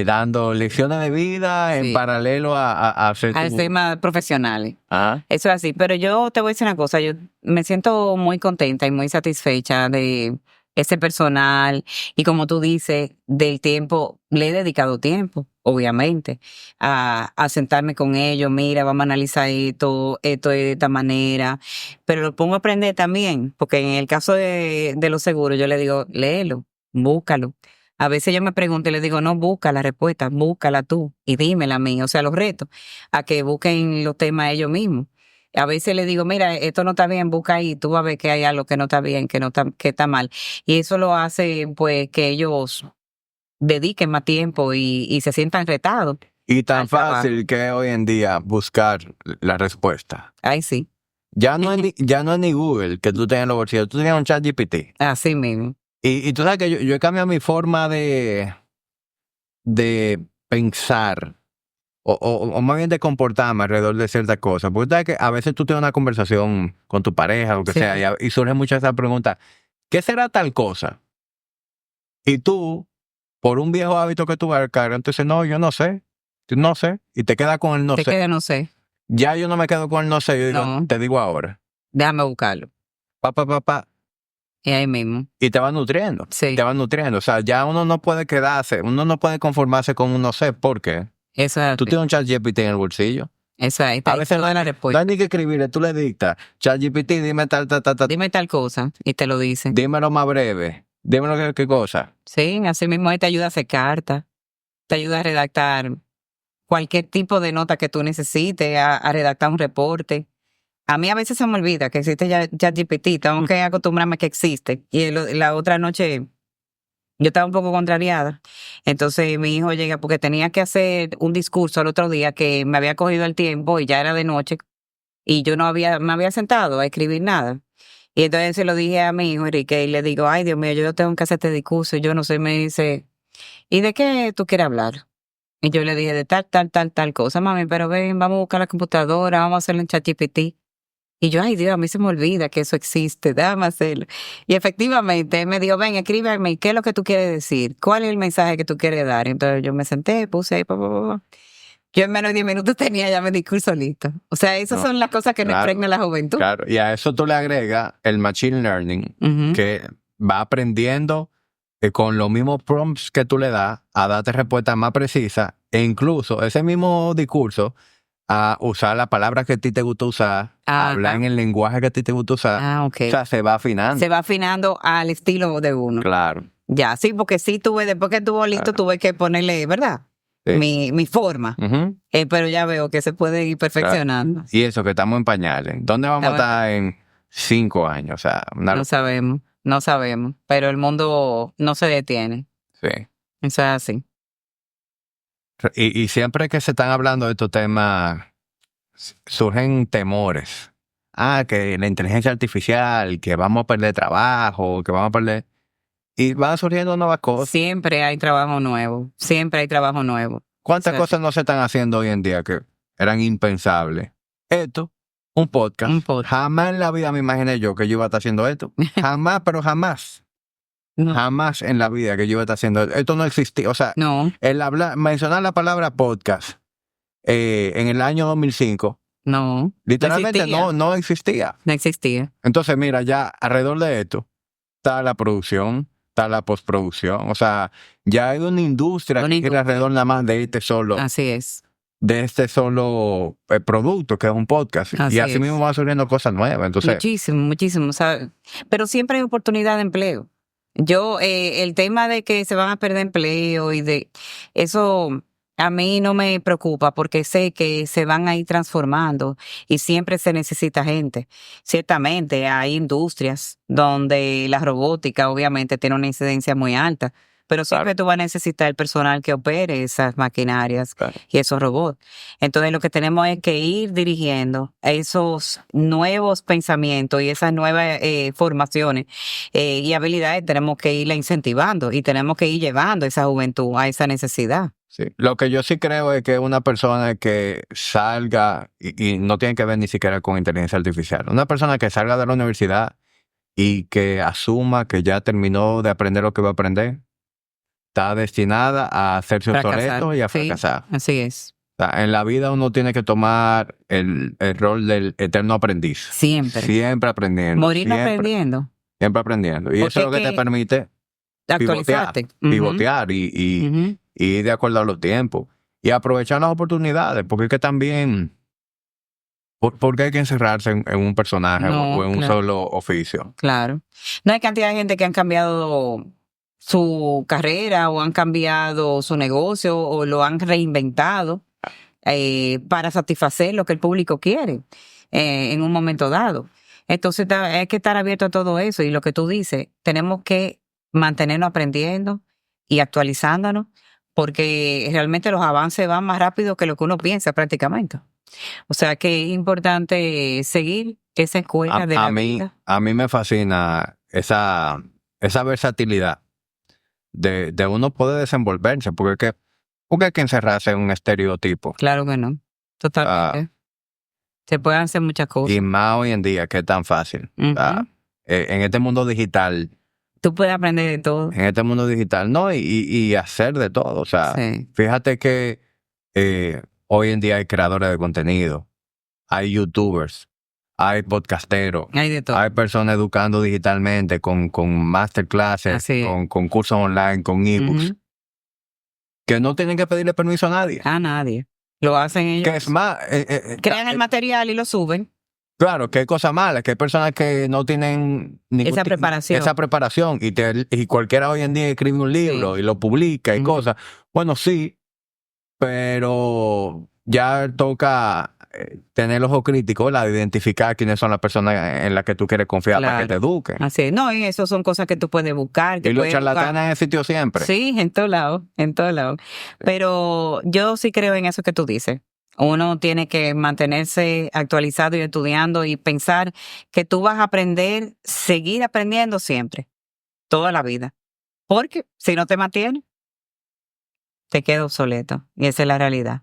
S1: dando lecciones de vida en paralelo a hacer
S2: temas profesionales.
S1: Ajá.
S2: Eso es así. Pero yo te voy a decir una cosa, yo me siento muy contenta y muy satisfecha de ese personal, y como tú dices, del tiempo, le he dedicado tiempo, obviamente, a sentarme con ellos. Mira, vamos a analizar esto es de esta manera, pero lo pongo a aprender también, porque en el caso de los seguros yo le digo, léelo, búscalo, A veces yo me pregunto y le digo, no, busca la respuesta, búscala tú y dímela a mí. O sea, los retos a que busquen los temas ellos mismos. A veces le digo, mira, esto no está bien, busca ahí, tú vas a ver que hay algo que no está bien, que está mal. Y eso lo hace, pues, que ellos dediquen más tiempo y se sientan retados.
S1: Y tan fácil que es hoy en día buscar la respuesta.
S2: Ay, sí.
S1: Ya no es ni Google que tú tengas en los bolsillos, tú tienes un ChatGPT.
S2: Así mismo.
S1: Y tú sabes que yo he cambiado mi forma de pensar o más bien de comportarme alrededor de ciertas cosas. Porque tú sabes que a veces tú tienes una conversación con tu pareja o lo que sea y surge muchas esa pregunta, ¿qué será tal cosa? Y tú, por un viejo hábito que tú cargas, entonces no, yo no sé, y te quedas con el no sé.
S2: Te queda no sé.
S1: Ya yo no me quedo con el no sé, yo digo, te digo ahora.
S2: Déjame buscarlo. Y ahí mismo.
S1: Y te va nutriendo.
S2: Sí.
S1: Te va nutriendo. O sea, ya uno no puede uno no puede conformarse con un no sé. ¿Por qué?
S2: Eso es.
S1: Tú tienes un ChatGPT en el bolsillo.
S2: Eso es.
S1: A veces
S2: toda la respuesta.
S1: No hay ni que escribirle, tú le dictas, ChatGPT, dime tal.
S2: Dime tal cosa y te lo dice.
S1: Dímelo más breve. Dímelo qué cosa.
S2: Sí, así mismo ahí te ayuda a hacer cartas. Te ayuda a redactar cualquier tipo de nota que tú necesites, a redactar un reporte. A mí a veces se me olvida que existe ya ChatGPT, tengo que acostumbrarme a que existe. Y la otra noche yo estaba un poco contrariada. Entonces mi hijo llega porque tenía que hacer un discurso el otro día que me había cogido el tiempo y ya era de noche y yo me había sentado a escribir nada. Y entonces se lo dije a mi hijo Enrique y le digo, ay Dios mío, yo tengo que hacer este discurso y yo no sé, me dice, ¿y de qué tú quieres hablar? Y yo le dije de tal cosa, mami, pero ven, vamos a buscar la computadora, vamos a hacerlo en ChatGPT. Y yo, ay Dios, a mí se me olvida que eso existe, déjame hacerlo. Y efectivamente, él me dijo, ven, escríbeme, ¿qué es lo que tú quieres decir? ¿Cuál es el mensaje que tú quieres dar? Entonces yo me senté, puse ahí, Yo en menos de 10 minutos tenía ya mi discurso listo. O sea, esas son las cosas que nos impregna la juventud.
S1: Claro, y a eso tú le agregas el machine learning, que va aprendiendo con los mismos prompts que tú le das a darte respuestas más precisas e incluso ese mismo discurso a usar las palabras que a ti te gusta usar, a hablar en el lenguaje que a ti te gusta usar.
S2: Okay.
S1: O sea, se va afinando.
S2: Se va afinando al estilo de uno.
S1: Claro.
S2: Ya, sí, porque sí tuve, después que estuvo listo, tuve que ponerle, ¿verdad? Sí. Mi forma. Pero ya veo que se puede ir perfeccionando.
S1: Claro. Y eso, que estamos en pañales. ¿Dónde vamos a estar en 5 años? O sea,
S2: no sabemos. Pero el mundo no se detiene.
S1: Sí.
S2: Eso es así.
S1: Y siempre que se están hablando de estos temas, surgen temores. Que la inteligencia artificial, que vamos a perder trabajo, que vamos a perder... Y van surgiendo nuevas cosas.
S2: Siempre hay trabajo nuevo.
S1: ¿Cuántas cosas no se están haciendo hoy en día que eran impensables? Esto, un podcast. Jamás en la vida me imaginé yo que yo iba a estar haciendo esto. Jamás, pero jamás. No. Jamás en la vida que yo iba a estar haciendo esto. Esto no existía. O sea, mencionar la palabra podcast en el año 2005.
S2: No.
S1: Literalmente no existía.
S2: No existía.
S1: Entonces, mira, ya alrededor de esto está la producción, está la postproducción. O sea, ya hay una industria que gira alrededor nada más de este solo.
S2: Así es.
S1: De este solo producto que es un podcast. Y así mismo van surgiendo cosas nuevas. Entonces,
S2: muchísimo. ¿Sabes? Pero siempre hay oportunidad de empleo. El tema de que se van a perder empleo y de eso a mí no me preocupa porque sé que se van a ir transformando y siempre se necesita gente. Ciertamente hay industrias donde la robótica obviamente tiene una incidencia muy alta, pero siempre tú vas a necesitar el personal que opere esas maquinarias y esos robots. Entonces lo que tenemos es que ir dirigiendo esos nuevos pensamientos y esas nuevas formaciones y habilidades, tenemos que irla incentivando y tenemos que ir llevando esa juventud a esa necesidad.
S1: Sí. Lo que yo sí creo es que una persona que salga, y no tiene que ver ni siquiera con inteligencia artificial, una persona que salga de la universidad y que asuma que ya terminó de aprender lo que va a aprender, está destinada a hacerse obsoleto y a fracasar.
S2: Sí, así es.
S1: O sea, en la vida uno tiene que tomar el rol del eterno aprendiz. Siempre aprendiendo.
S2: Morir aprendiendo.
S1: Siempre aprendiendo. Y eso es lo que te permite
S2: actualizarte.
S1: Pivotear y ir de acuerdo a los tiempos. Y aprovechar las oportunidades. Porque es que también... ¿Por qué hay que encerrarse en un personaje o en un solo oficio?
S2: Claro. No hay cantidad de gente que han cambiado su carrera o han cambiado su negocio o lo han reinventado para satisfacer lo que el público quiere en un momento dado. Entonces hay que estar abierto a todo eso y lo que tú dices, tenemos que mantenernos aprendiendo y actualizándonos porque realmente los avances van más rápido que lo que uno piensa prácticamente. O sea que es importante seguir esa escuela de la vida.
S1: A mí me fascina esa versatilidad de uno poder desenvolverse, porque hay que encerrarse en un estereotipo.
S2: Claro que no, totalmente. Se pueden hacer muchas cosas.
S1: Y más hoy en día, que es tan fácil. En este mundo digital.
S2: Tú puedes aprender de todo.
S1: En este mundo digital, no, y hacer de todo. O sea, fíjate que hoy en día hay creadores de contenido, hay youtubers, hay podcasteros,
S2: hay de todo.
S1: Hay personas educando digitalmente con masterclasses, con cursos online, con ebooks, que no tienen que pedirle permiso a nadie.
S2: A nadie. Lo hacen ellos.
S1: Que es más,
S2: crean el material y lo suben.
S1: Claro, que hay cosas malas, que hay personas que no tienen
S2: esa
S1: preparación y cualquiera hoy en día escribe un libro y lo publica y cosas. Bueno, sí, pero ya toca tener el ojo crítico, ¿verdad? De identificar quiénes son las personas en las que tú quieres confiar para que te eduquen.
S2: Así es. No, y eso son cosas que tú puedes buscar.
S1: Y los charlatanes en el sitio siempre.
S2: Sí, en todos lados, en todos lados. Pero yo sí creo en eso que tú dices. Uno tiene que mantenerse actualizado y estudiando y pensar que tú vas a aprender, seguir aprendiendo siempre, toda la vida. Porque si no te mantienes, te queda obsoleto. Y esa es la realidad.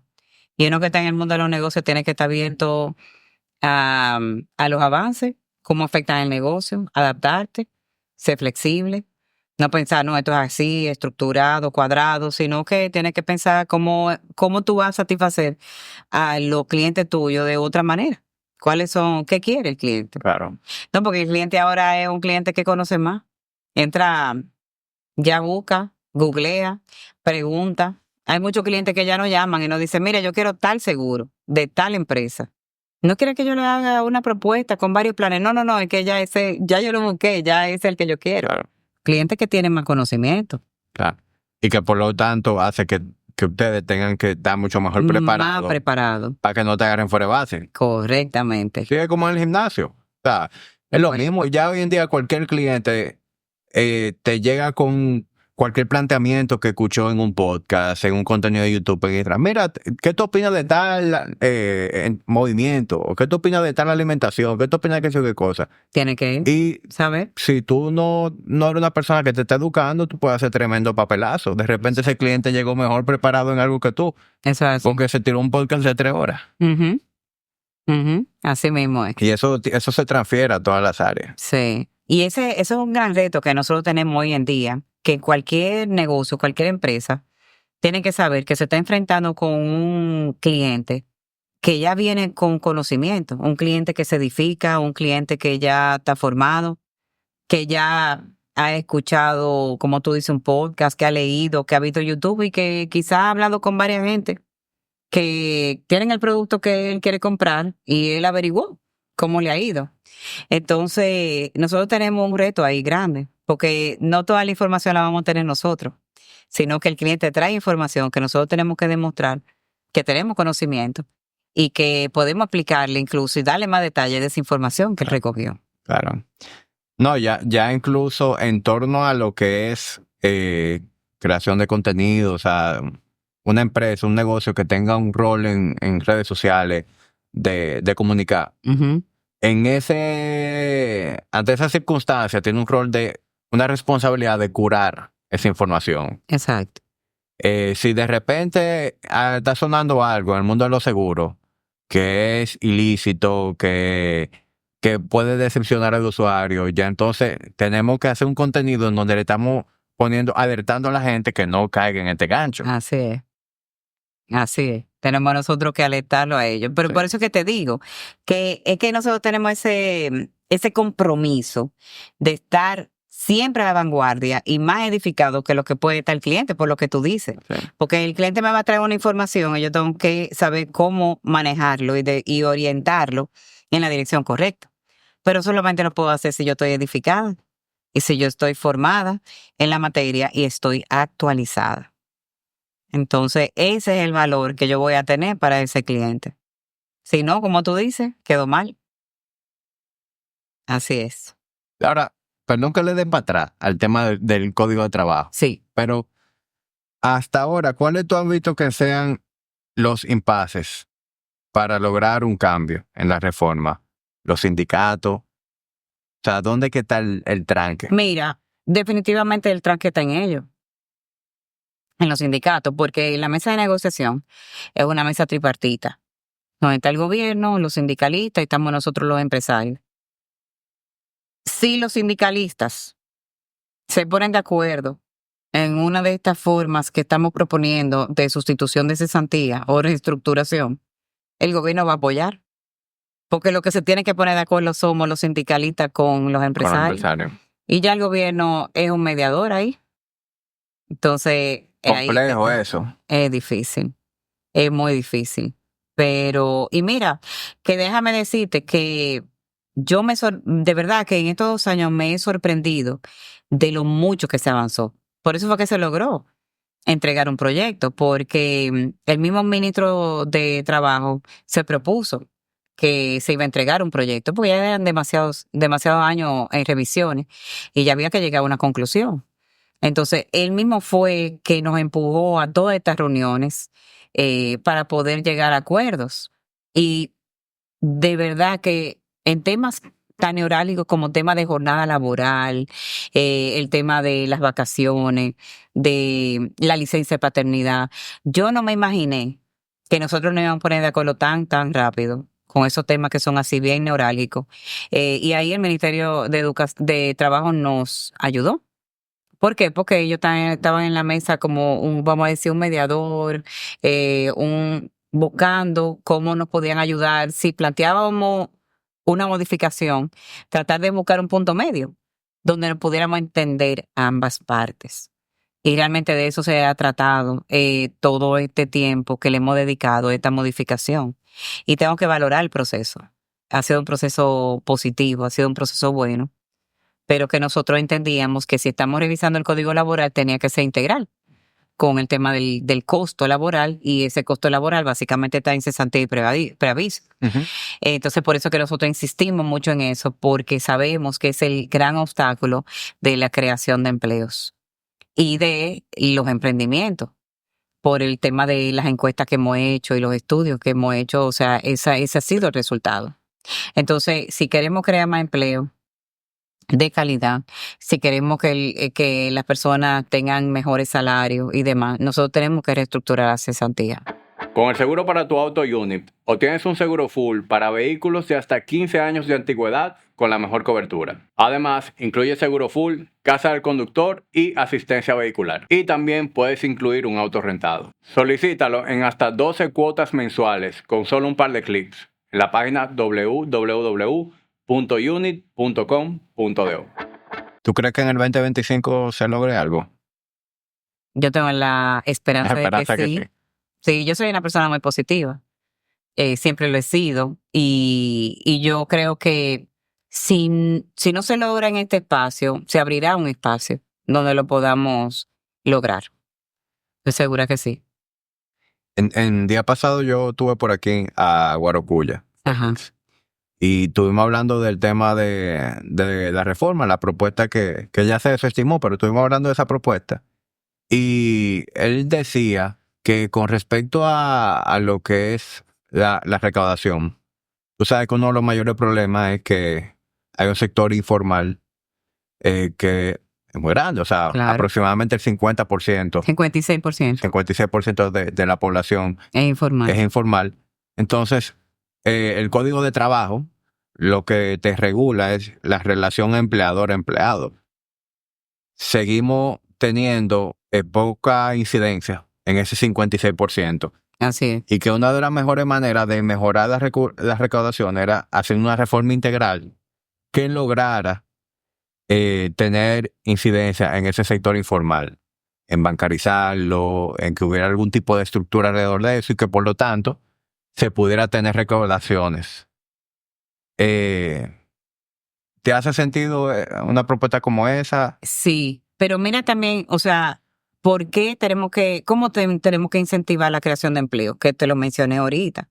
S2: Y uno que está en el mundo de los negocios tiene que estar abierto a los avances, cómo afectan el negocio, adaptarte, ser flexible. No pensar, no, esto es así, estructurado, cuadrado, sino que tienes que pensar cómo tú vas a satisfacer a los clientes tuyos de otra manera. ¿Qué quiere el cliente?
S1: Claro.
S2: No, porque el cliente ahora es un cliente que conoce más. Entra, ya busca, googlea, pregunta. Hay muchos clientes que ya nos llaman y nos dicen, mira, yo quiero tal seguro de tal empresa. ¿No quiere que yo le haga una propuesta con varios planes? No, es que ya yo lo busqué, ya es el que yo quiero.
S1: Claro.
S2: Clientes que tienen más conocimiento.
S1: Claro. Y que por lo tanto hace que ustedes tengan que estar mucho mejor preparados.
S2: Más preparados.
S1: Para que no te agarren fuera de base.
S2: Correctamente.
S1: Sí, es como en el gimnasio. O sea, es lo mismo. Ya hoy en día cualquier cliente te llega con cualquier planteamiento que escuchó en un podcast, en un contenido de YouTube, y dirá, mira, ¿qué tú opinas de tal movimiento? ¿O qué tú opinas de tal alimentación? ¿Qué tú opinas de qué cosa?
S2: Tiene que saber.
S1: Si tú no eres una persona que te está educando, tú puedes hacer tremendo papelazo. De repente ese cliente llegó mejor preparado en algo que tú.
S2: Eso es.
S1: Porque se tiró un podcast de 3 horas.
S2: Así mismo es.
S1: Y eso se transfiere a todas las áreas.
S2: Sí. Y eso es un gran reto que nosotros tenemos hoy en día, que cualquier negocio, cualquier empresa, tiene que saber que se está enfrentando con un cliente que ya viene con conocimiento, un cliente que se edifica, un cliente que ya está formado, que ya ha escuchado, como tú dices, un podcast, que ha leído, que ha visto YouTube y que quizás ha hablado con varias gente que tienen el producto que él quiere comprar y él averiguó cómo le ha ido. Entonces, nosotros tenemos un reto ahí grande, porque no toda la información la vamos a tener nosotros, sino que el cliente trae información que nosotros tenemos que demostrar que tenemos conocimiento y que podemos aplicarle incluso y darle más detalles de esa información que él recogió.
S1: Claro. No, ya incluso en torno a lo que es creación de contenido, o sea, una empresa, un negocio que tenga un rol en redes sociales de comunicar. Ante esa circunstancia tiene un rol de una responsabilidad de curar esa información.
S2: Exacto.
S1: Si de repente está sonando algo en el mundo de los seguros que es ilícito, que puede decepcionar al usuario, ya entonces tenemos que hacer un contenido en donde le estamos alertando a la gente que no caiga en este gancho.
S2: Así es. Así es. Tenemos nosotros que alertarlo a ellos. Pero por eso que te digo, que es que nosotros tenemos ese compromiso de estar siempre a la vanguardia y más edificado que lo que puede estar el cliente, por lo que tú dices. Sí. Porque el cliente me va a traer una información y yo tengo que saber cómo manejarlo y orientarlo en la dirección correcta. Pero solamente lo puedo hacer si yo estoy edificado. y si yo estoy formada en la materia y estoy actualizada. Entonces, ese es el valor que yo voy a tener para ese cliente. Si no, como tú dices, quedó mal. Así es.
S1: Ahora, perdón que le den para atrás al tema del código de trabajo.
S2: Sí.
S1: Pero hasta ahora, ¿cuáles tú has visto que sean los impases para lograr un cambio en la reforma? Los sindicatos. O sea, ¿dónde que está el tranque?
S2: Mira, definitivamente el tranque está en ellos, en los sindicatos, porque la mesa de negociación es una mesa tripartita, donde está el gobierno, los sindicalistas y estamos nosotros los empresarios. Si los sindicalistas se ponen de acuerdo en una de estas formas que estamos proponiendo de sustitución de cesantía o reestructuración, el gobierno va a apoyar. Porque lo que se tiene que poner de acuerdo somos los sindicalistas con los empresarios. Y ya el gobierno es un mediador ahí. Entonces...
S1: complejo eso.
S2: Es difícil. Es muy difícil. Pero, y mira, que déjame decirte que yo de verdad que en estos 2 años me he sorprendido de lo mucho que se avanzó. Por eso fue que se logró entregar un proyecto, porque el mismo ministro de Trabajo se propuso que se iba a entregar un proyecto, porque ya eran demasiados años en revisiones y ya había que llegar a una conclusión. Entonces, él mismo fue que nos empujó a todas estas reuniones para poder llegar a acuerdos. Y de verdad que en temas tan neurálgicos como tema de jornada laboral, el tema de las vacaciones, de la licencia de paternidad, yo no me imaginé que nosotros nos íbamos a poner de acuerdo tan rápido con esos temas que son así bien neurálgicos. Y ahí el Ministerio de Trabajo nos ayudó. ¿Por qué? Porque ellos estaban en la mesa como vamos a decir, un mediador, buscando cómo nos podían ayudar. Si planteábamos una modificación, tratar de buscar un punto medio donde nos pudiéramos entender ambas partes. Y realmente de eso se ha tratado todo este tiempo que le hemos dedicado a esta modificación. Y tengo que valorar el proceso. Ha sido un proceso positivo, ha sido un proceso bueno, pero que nosotros entendíamos que si estamos revisando el Código Laboral tenía que ser integral con el tema del costo laboral, y ese costo laboral básicamente está en cesantía y preaviso. Uh-huh. Entonces, por eso que nosotros insistimos mucho en eso, porque sabemos que es el gran obstáculo de la creación de empleos y de los emprendimientos, por el tema de las encuestas que hemos hecho y los estudios que hemos hecho. O sea, ese ha sido el resultado. Entonces, si queremos crear más empleo de calidad, si queremos que las personas tengan mejores salarios y demás, nosotros tenemos que reestructurar la cesantía.
S1: Con el seguro para tu auto Unit, obtienes un seguro full para vehículos de hasta 15 años de antigüedad con la mejor cobertura. Además, incluye seguro full, casa del conductor y asistencia vehicular. Y también puedes incluir un auto rentado. Solicítalo en hasta 12 cuotas mensuales con solo un par de clics en la página www.unit.com.do. ¿Tú crees que en el 2025 se logre algo?
S2: Yo tengo la esperanza de que sí. Sí, yo soy una persona muy positiva. Siempre lo he sido. Y yo creo que si no se logra en este espacio, se abrirá un espacio donde lo podamos lograr. Estoy segura que sí.
S1: En día pasado yo estuve por aquí a Guarocuya.
S2: Ajá.
S1: Y estuvimos hablando del tema de la reforma, la propuesta que ya se desestimó, pero estuvimos hablando de esa propuesta. Y él decía que con respecto a lo que es la recaudación, tú sabes que uno de los mayores problemas es que hay un sector informal que es muy grande, o sea, claro, aproximadamente el 50%.
S2: 56%.
S1: 56% de la población
S2: es
S1: informal. Entonces, el Código de Trabajo lo que te regula es la relación empleador-empleado. Seguimos teniendo poca incidencia en ese 56%.
S2: Así es.
S1: Y que una de las mejores maneras de mejorar la recaudación era hacer una reforma integral que lograra tener incidencia en ese sector informal, en bancarizarlo, en que hubiera algún tipo de estructura alrededor de eso y que por lo tanto se pudiera tener recaudaciones. ¿Te ¿Te hace sentido una propuesta como esa?
S2: Sí, pero mira también, o sea, ¿por qué cómo tenemos que incentivar la creación de empleo? Que te lo mencioné ahorita.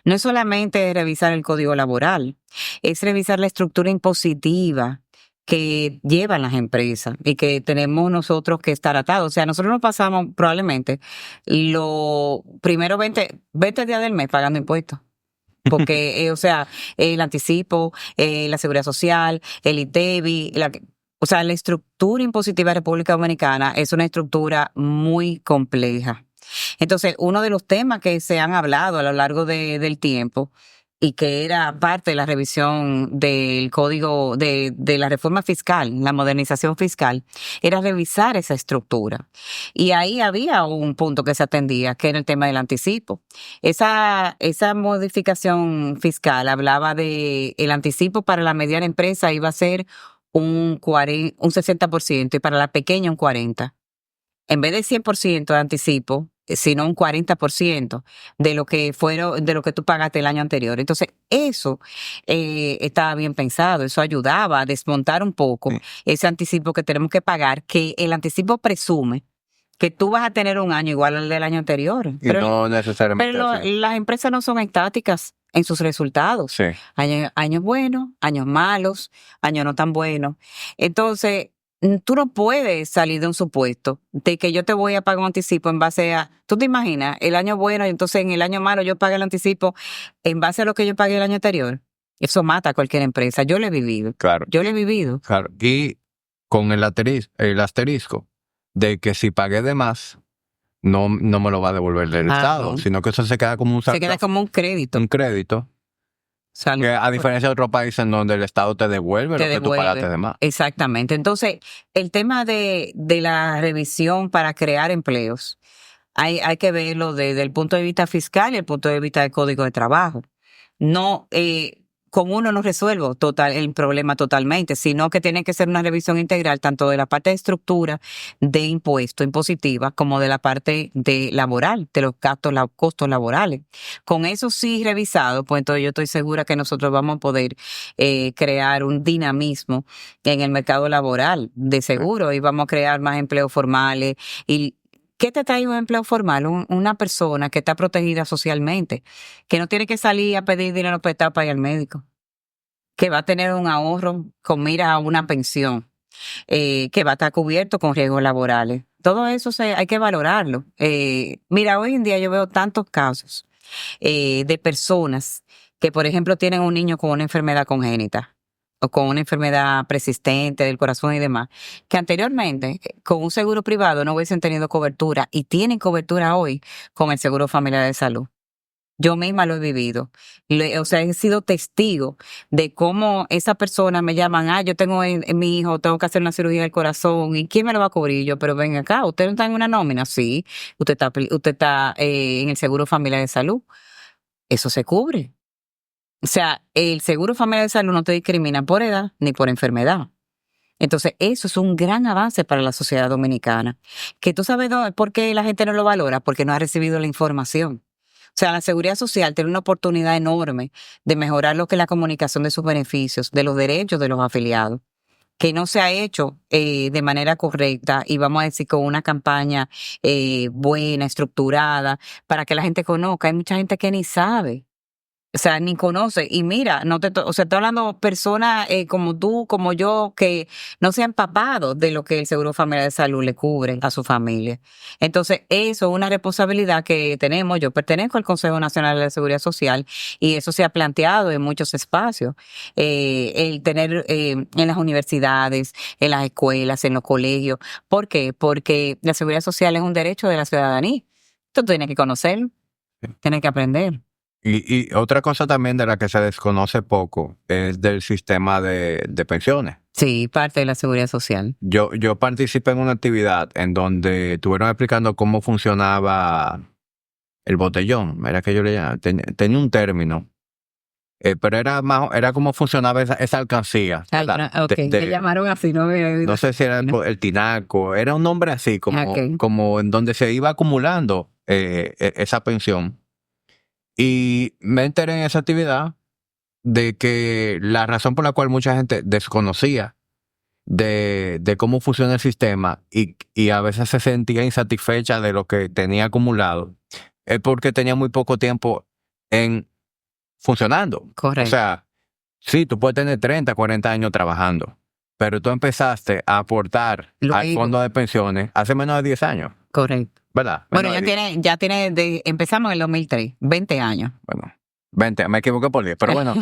S2: No es solamente revisar el código laboral, es revisar la estructura impositiva que llevan las empresas y que tenemos nosotros que estar atados. O sea, nosotros nos pasamos probablemente los primeros 20 días del mes pagando impuestos. Porque, o sea, el anticipo, la seguridad social, el ITEVI, o sea, la estructura impositiva de República Dominicana es una estructura muy compleja. Entonces, uno de los temas que se han hablado a lo largo del tiempo y que era parte de la revisión del código de la reforma fiscal, la modernización fiscal, era revisar esa estructura. Y ahí había un punto que se atendía, que era el tema del anticipo. Esa modificación fiscal hablaba de el anticipo para la mediana empresa iba a ser un 60% y para la pequeña un 40%. En vez de 100% de anticipo, sino un 40% de lo que tú pagaste el año anterior. Entonces, eso estaba bien pensado, eso ayudaba a desmontar un poco ese anticipo que tenemos que pagar, que el anticipo presume que tú vas a tener un año igual al del año anterior.
S1: Pero no necesariamente.
S2: Pero las empresas no son estáticas en sus resultados.
S1: Sí.
S2: Años buenos, años malos, años no tan buenos. Entonces, tú no puedes salir de un supuesto de que yo te voy a pagar un anticipo en base a... ¿Tú te imaginas? El año bueno y entonces en el año malo yo pague el anticipo en base a lo que yo pagué el año anterior. Eso mata a cualquier empresa. Yo lo he vivido.
S1: Claro.
S2: Yo lo he vivido.
S1: Claro. Y con el asterisco de que si pagué de más, no me lo va a devolver del Estado,
S2: no.
S1: Sino que eso se queda como un...
S2: Se queda como un crédito.
S1: Un crédito. Que a diferencia de otros países en donde el Estado te devuelve lo que tú pagaste de más.
S2: Exactamente. Entonces, el tema de la revisión para crear empleos, hay que verlo desde el punto de vista fiscal y el punto de vista del Código de Trabajo. No, con uno no resuelvo el problema totalmente, sino que tiene que ser una revisión integral tanto de la parte de estructura de impuesto impositiva como de la parte de laboral, de los costos laborales. Con eso sí revisado, pues entonces yo estoy segura que nosotros vamos a poder crear un dinamismo en el mercado laboral de seguro y vamos a crear más empleos formales y ¿qué te trae un empleo formal? Una persona que está protegida socialmente, que no tiene que salir a pedir dinero prestado para ir al médico, que va a tener un ahorro con mira a una pensión, que va a estar cubierto con riesgos laborales. Todo eso hay que valorarlo. Mira, hoy en día yo veo tantos casos de personas que, por ejemplo, tienen un niño con una enfermedad congénita o con una enfermedad persistente del corazón y demás, que anteriormente con un seguro privado no hubiesen tenido cobertura y tienen cobertura hoy con el Seguro Familiar de Salud. Yo misma lo he vivido. O sea, he sido testigo de cómo esa persona me llaman, yo tengo en mi hijo, tengo que hacer una cirugía del corazón, ¿y quién me lo va a cubrir? Yo, pero ven acá, ¿usted no está en una nómina? Sí, usted está en el Seguro Familiar de Salud. Eso se cubre. O sea, el Seguro Familiar de Salud no te discrimina por edad ni por enfermedad. Entonces, eso es un gran avance para la sociedad dominicana. Que tú sabes por qué la gente no lo valora, porque no ha recibido la información. O sea, la Seguridad Social tiene una oportunidad enorme de mejorar lo que es la comunicación de sus beneficios, de los derechos de los afiliados, que no se ha hecho de manera correcta y vamos a decir con una campaña buena, estructurada, para que la gente conozca. Hay mucha gente que ni sabe. O sea, ni conoce. Y mira, estoy hablando personas como tú, como yo, que no se han empapado de lo que el Seguro Familiar de Salud le cubre a su familia. Entonces, eso es una responsabilidad que tenemos. Yo pertenezco al Consejo Nacional de la Seguridad Social y eso se ha planteado en muchos espacios. El tener en las universidades, en las escuelas, en los colegios. ¿Por qué? Porque la seguridad social es un derecho de la ciudadanía. Tú tienes que conocerlo, tienes que aprender.
S1: Y otra cosa también de la que se desconoce poco es del sistema de pensiones.
S2: Sí, parte de la seguridad social.
S1: Yo participé en una actividad en donde estuvieron explicando cómo funcionaba el botellón. Era que yo le llamaba, tenía un término, pero era cómo funcionaba esa alcancía.
S2: Le llamaron así, ¿no?
S1: No sé si era el tinaco, era un nombre así, como en donde se iba acumulando esa pensión. Y me enteré en esa actividad de que la razón por la cual mucha gente desconocía de cómo funciona el sistema y a veces se sentía insatisfecha de lo que tenía acumulado, es porque tenía muy poco tiempo en funcionando.
S2: Correcto.
S1: O sea, sí, tú puedes tener 30, 40 años trabajando, pero tú empezaste a aportar al fondo de pensiones hace menos de 10 años.
S2: Correcto.
S1: ¿Verdad?
S2: Bueno, ya tiene empezamos en el 2003, 20 años.
S1: Bueno, 20, me equivoqué por 10, pero bueno,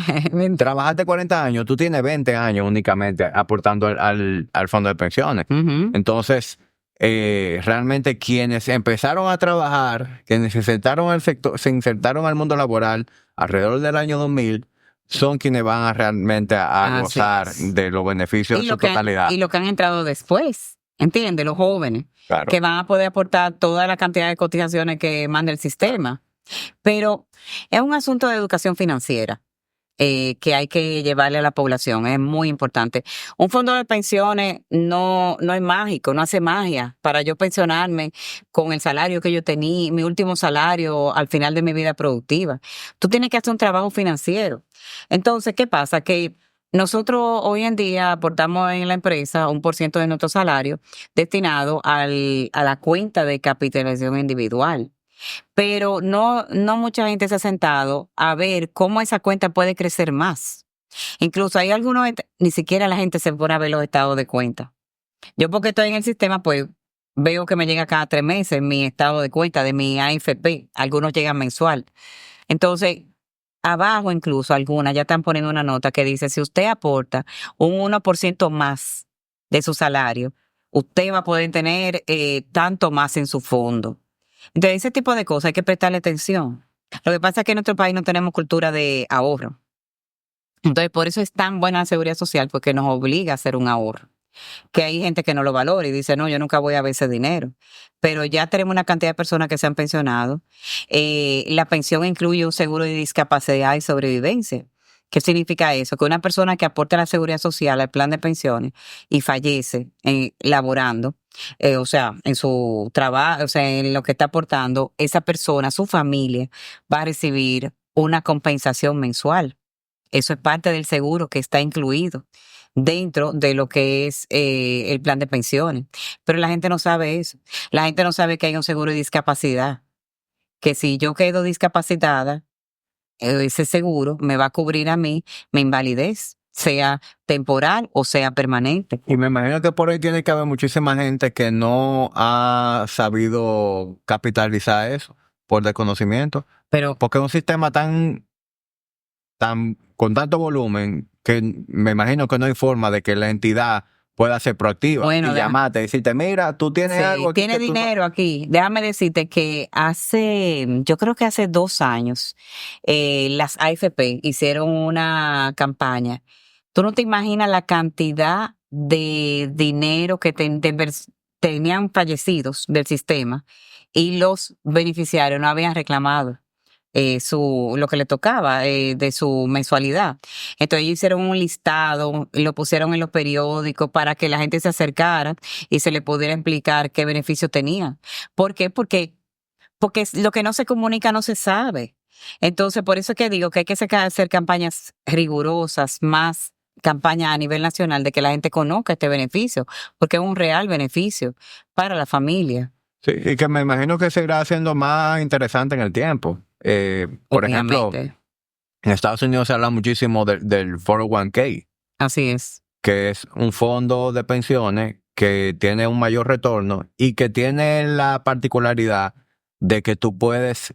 S1: trabajaste 40 años, tú tienes 20 años únicamente aportando al fondo de pensiones.
S2: Uh-huh.
S1: Entonces, realmente quienes empezaron a trabajar, quienes se insertaron al mundo laboral alrededor del año 2000, son quienes van realmente a gozar de los beneficios de su totalidad.
S2: Y lo que han entrado después, ¿entiendes? Los jóvenes,
S1: claro,
S2: que van a poder aportar toda la cantidad de cotizaciones que manda el sistema. Pero es un asunto de educación financiera que hay que llevarle a la población, es muy importante. Un fondo de pensiones no es mágico, no hace magia. Para yo pensionarme con el salario que yo tenía, mi último salario al final de mi vida productiva, tú tienes que hacer un trabajo financiero. Entonces, ¿qué pasa? Que nosotros hoy en día aportamos en la empresa 1% de nuestro salario destinado a la cuenta de capitalización individual. Pero no mucha gente se ha sentado a ver cómo esa cuenta puede crecer más. Incluso hay algunos, ni siquiera la gente se pone a ver los estados de cuenta. Yo porque estoy en el sistema, pues veo que me llega cada 3 meses mi estado de cuenta de mi AFP. Algunos llegan mensual. Entonces, abajo incluso algunas ya están poniendo una nota que dice, si usted aporta un 1% más de su salario, usted va a poder tener tanto más en su fondo. Entonces, ese tipo de cosas hay que prestarle atención. Lo que pasa es que en nuestro país no tenemos cultura de ahorro. Entonces, por eso es tan buena la seguridad social, porque nos obliga a hacer un ahorro. Que hay gente que no lo valora y dice, no, yo nunca voy a ver ese dinero. Pero ya tenemos una cantidad de personas que se han pensionado. La pensión incluye un seguro de discapacidad y sobrevivencia. ¿Qué significa eso? Que una persona que aporta a la seguridad social, al plan de pensiones, y fallece laborando, o sea, en su trabajo, o sea, en lo que está aportando, esa persona, su familia, va a recibir una compensación mensual. Eso es parte del seguro que está incluido dentro de lo que es el plan de pensiones. Pero la gente no sabe eso. La gente no sabe que hay un seguro de discapacidad. Que si yo quedo discapacitada, ese seguro me va a cubrir a mí mi invalidez, sea temporal o sea permanente.
S1: Y me imagino que por ahí tiene que haber muchísima gente que no ha sabido capitalizar eso por desconocimiento.
S2: Pero
S1: porque es un sistema tan con tanto volumen que me imagino que no hay forma de que la entidad pueda ser proactiva y llamarte y decirte, mira, tú tienes algo aquí.
S2: Tienes dinero aquí. Déjame decirte que yo creo que hace 2 años, las AFP hicieron una campaña. Tú no te imaginas la cantidad de dinero que tenían fallecidos del sistema y los beneficiarios no habían reclamado lo que le tocaba de su mensualidad. Entonces ellos hicieron un listado, lo pusieron en los periódicos para que la gente se acercara y se le pudiera explicar qué beneficio tenía. ¿Por qué? Porque lo que no se comunica no se sabe. Entonces, por eso es que digo que hay que hacer campañas rigurosas, más campañas a nivel nacional de que la gente conozca este beneficio, porque es un real beneficio para la familia.
S1: Sí, y que me imagino que seguirá siendo más interesante en el tiempo. Por ejemplo, en Estados Unidos se habla muchísimo del 401k.
S2: Así es.
S1: Que es un fondo de pensiones que tiene un mayor retorno y que tiene la particularidad de que tú puedes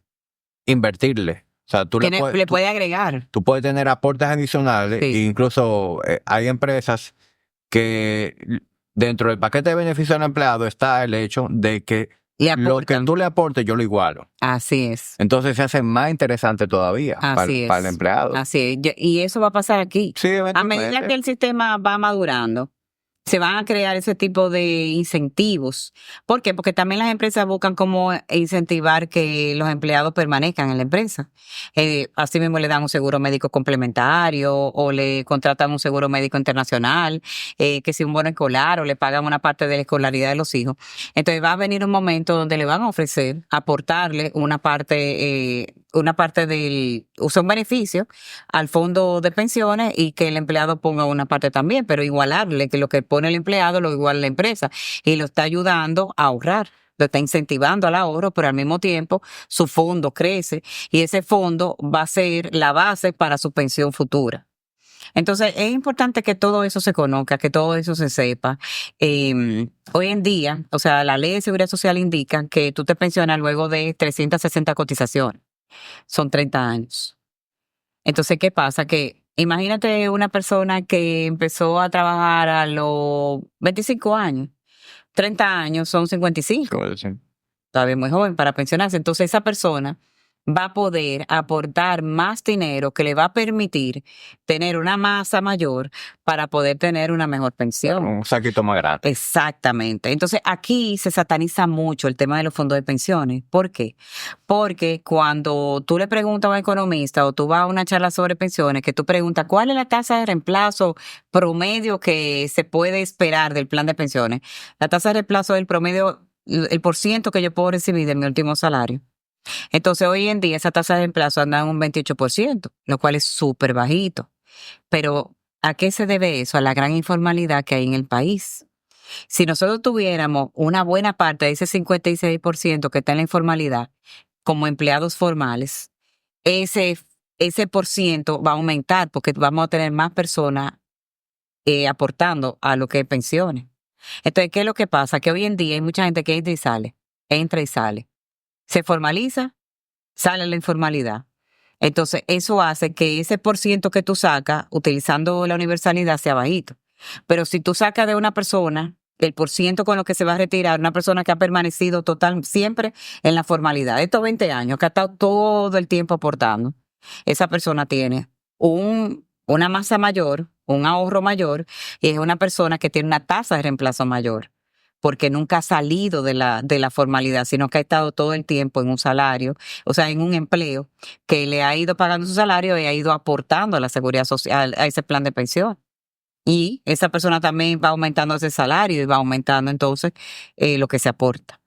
S1: invertirle. O sea,
S2: le puedes agregar.
S1: Tú puedes tener aportes adicionales. Sí. E incluso hay empresas que dentro del paquete de beneficios del empleado está el hecho de que lo que tú le aportes, yo lo igualo.
S2: Así es.
S1: Entonces se hace más interesante todavía para el empleado.
S2: Así es. Y eso va a pasar aquí.
S1: Sí,
S2: a medida que el sistema va madurando, se van a crear ese tipo de incentivos. ¿Por qué? Porque también las empresas buscan cómo incentivar que los empleados permanezcan en la empresa. Así mismo le dan un seguro médico complementario o le contratan un seguro médico internacional, que si un bono escolar o le pagan una parte de la escolaridad de los hijos. Entonces va a venir un momento donde le van a ofrecer aportarle una parte una parte usa un beneficio al fondo de pensiones y que el empleado ponga una parte también, pero igualarle, que lo que pone el empleado lo iguala la empresa y lo está ayudando a ahorrar. Lo está incentivando al ahorro, pero al mismo tiempo su fondo crece y ese fondo va a ser la base para su pensión futura. Entonces, es importante que todo eso se conozca, que todo eso se sepa. Hoy en día, o sea, la ley de seguridad social indica que tú te pensionas luego de 360 cotizaciones. Son 30 años. Entonces, ¿qué pasa? Que imagínate una persona que empezó a trabajar a los 25 años. 30 años son 55. Todavía muy joven para pensionarse. Entonces, esa persona va a poder aportar más dinero que le va a permitir tener una masa mayor para poder tener una mejor pensión.
S1: Un saquito más grande.
S2: Exactamente. Entonces, aquí se sataniza mucho el tema de los fondos de pensiones. ¿Por qué? Porque cuando tú le preguntas a un economista o tú vas a una charla sobre pensiones, que tú preguntas cuál es la tasa de reemplazo promedio que se puede esperar del plan de pensiones, la tasa de reemplazo es el promedio, el % que yo puedo recibir de mi último salario. Entonces, hoy en día esa tasa de reemplazo anda en un 28%, lo cual es súper bajito. Pero, ¿a qué se debe eso? A la gran informalidad que hay en el país. Si nosotros tuviéramos una buena parte de ese 56% que está en la informalidad como empleados formales, ese % va a aumentar porque vamos a tener más personas aportando a lo que es pensiones. Entonces, ¿qué es lo que pasa? Que hoy en día hay mucha gente que entra y sale. Se formaliza, sale la informalidad. Entonces, eso hace que ese % que tú sacas utilizando la universalidad sea bajito. Pero si tú sacas de una persona el % con lo que se va a retirar, una persona que ha permanecido siempre en la formalidad, estos 20 años, que ha estado todo el tiempo aportando, esa persona tiene una masa mayor, un ahorro mayor, y es una persona que tiene una tasa de reemplazo mayor, porque nunca ha salido de la formalidad, sino que ha estado todo el tiempo en un salario, o sea, en un empleo que le ha ido pagando su salario y ha ido aportando a la seguridad social, a ese plan de pensión. Y esa persona también va aumentando ese salario y va aumentando entonces lo que se aporta,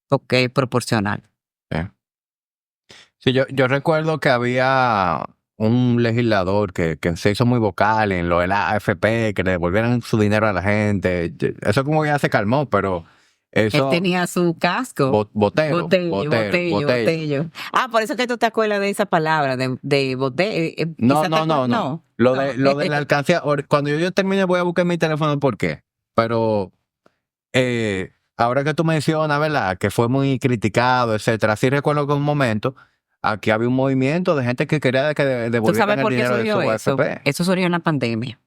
S2: porque es proporcional.
S1: Sí, yo recuerdo que había un legislador que se hizo muy vocal en lo de la AFP, que le devolvieran su dinero a la gente. Eso como que ya se calmó, pero eso...
S2: Él tenía su casco.
S1: Botello.
S2: Por eso que tú te acuerdas de esa palabra, de botello.
S1: No. Lo de la alcancía, cuando yo termine voy a buscar mi teléfono, ¿por qué? Pero ahora que tú mencionas, ¿verdad? Que fue muy criticado, etcétera. Sí recuerdo que en un momento aquí había un movimiento de gente que quería que devolvieran el dinero de su AFP.
S2: Eso surgió en la pandemia.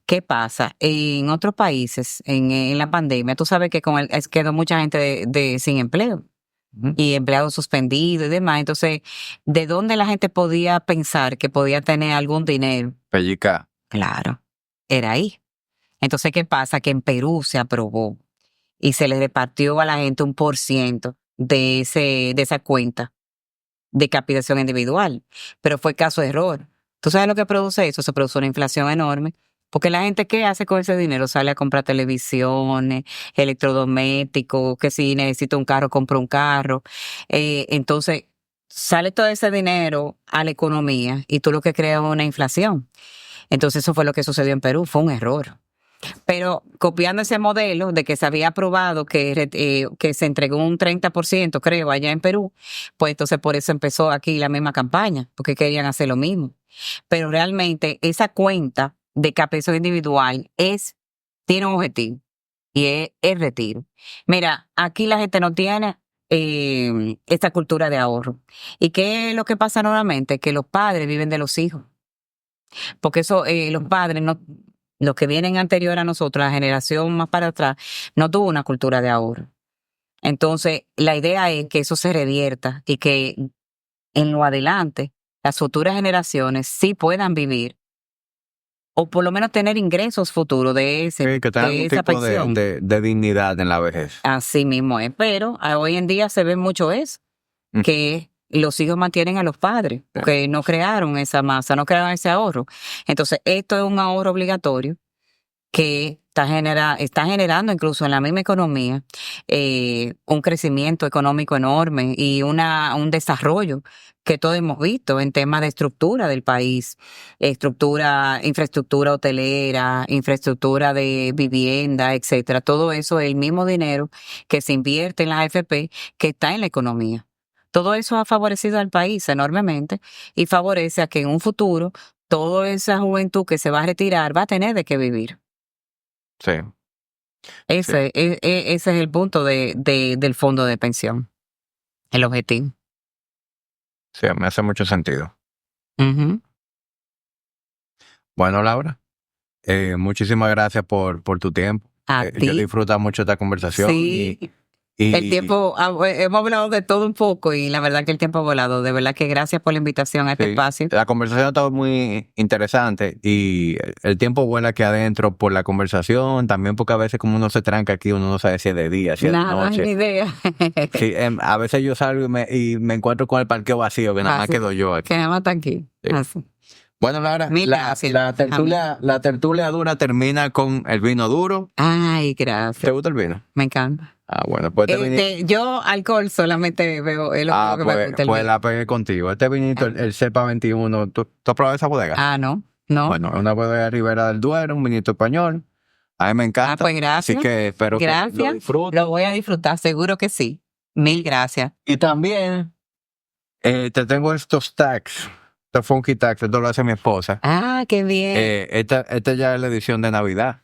S2: ¿Qué pasa? En otros países, en la pandemia, tú sabes que quedó mucha gente sin empleo y empleados suspendidos y demás. Entonces, ¿de dónde la gente podía pensar que podía tener algún dinero?
S1: Pellica.
S2: Claro, era ahí. Entonces, ¿qué pasa? Que en Perú se aprobó y se le repartió a la gente un % de esa cuenta de capitación individual, pero fue caso de error. ¿Tú sabes lo que produce eso? Se produce una inflación enorme, porque la gente, ¿qué hace con ese dinero? Sale a comprar televisiones, electrodomésticos, que si necesita un carro, compra un carro. Entonces, sale todo ese dinero a la economía y tú lo que creas es una inflación. Entonces, eso fue lo que sucedió en Perú, fue un error. Pero copiando ese modelo de que se había aprobado que se entregó un 30%, creo, allá en Perú, pues entonces por eso empezó aquí la misma campaña, porque querían hacer lo mismo. Pero realmente esa cuenta de captación individual tiene un objetivo y es el retiro. Mira, aquí la gente no tiene esta cultura de ahorro. ¿Y qué es lo que pasa normalmente? Que los padres viven de los hijos. Porque eso, los padres no... Los que vienen anterior a nosotros, la generación más para atrás, no tuvo una cultura de ahorro. Entonces, la idea es que eso se revierta y que en lo adelante las futuras generaciones sí puedan vivir o por lo menos tener ingresos futuros de esa pensión.
S1: De dignidad en la vejez.
S2: Así mismo es, pero hoy en día se ve mucho eso, que los hijos mantienen a los padres, porque no crearon esa masa, no crearon ese ahorro. Entonces, esto es un ahorro obligatorio que está generando incluso en la misma economía un crecimiento económico enorme y un desarrollo que todos hemos visto en temas de estructura del país, infraestructura hotelera, infraestructura de vivienda, etcétera. Todo eso es el mismo dinero que se invierte en la AFP que está en la economía. Todo eso ha favorecido al país enormemente y favorece a que en un futuro toda esa juventud que se va a retirar va a tener de qué vivir.
S1: Sí.
S2: Ese es el punto del fondo de pensión, el objetivo.
S1: Sí, me hace mucho sentido.
S2: Uh-huh.
S1: Bueno, Laura, muchísimas gracias por tu tiempo. Yo disfruto mucho esta conversación.
S2: Sí. El tiempo, hemos hablado de todo un poco y la verdad que el tiempo ha volado. De verdad que gracias por la invitación a este espacio.
S1: La conversación está muy interesante y el tiempo vuela aquí adentro por la conversación, también porque a veces como uno se tranca aquí, uno no sabe si es de día, si es de noche.
S2: Ni idea.
S1: Sí, a veces yo salgo y me encuentro con el parqueo vacío, que nada más quedo yo aquí.
S2: Que nada más está aquí.
S1: Sí. Así. Bueno, Laura, la tertulia dura termina con el vino duro.
S2: Ay, gracias.
S1: ¿Te gusta el vino?
S2: Me encanta.
S1: Bueno, pues
S2: yo alcohol solamente bebo, es lo que me gusta.
S1: Pues la pegué contigo. Este vinito, el Cepa 21, ¿tú has probado esa bodega?
S2: No.
S1: Bueno, es una bodega de Ribera del Duero, un vinito español. A mí me encanta.
S2: Pues gracias.
S1: Así que espero que lo disfrutes.
S2: Lo voy a disfrutar, seguro que sí. 1000 gracias.
S1: Y también te tengo estos tags. Estos funky tags, esto lo hace mi esposa.
S2: Qué bien.
S1: Esta ya es la edición de Navidad.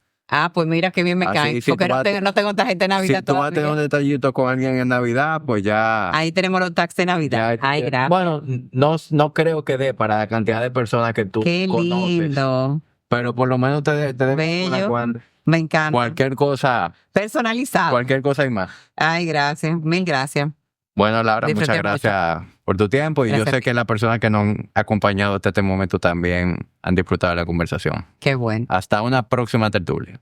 S2: Pues mira que bien me cae, porque no tengo tarjeta de Navidad
S1: si tú vas a tener un detallito con alguien en Navidad, pues ya...
S2: Ahí tenemos los tags de Navidad. Gracias.
S1: Bueno, no creo que dé para la cantidad de personas que tú
S2: Qué
S1: conoces.
S2: Lindo.
S1: Pero por lo menos te
S2: Bello. Me encanta.
S1: Cualquier cosa...
S2: Personalizado.
S1: Cualquier cosa y más.
S2: Gracias. 1000 gracias.
S1: Bueno, Laura, muchas gracias por tu tiempo y yo sé que las personas que nos han acompañado hasta este momento también han disfrutado de la conversación.
S2: Qué bueno.
S1: Hasta una próxima tertulia.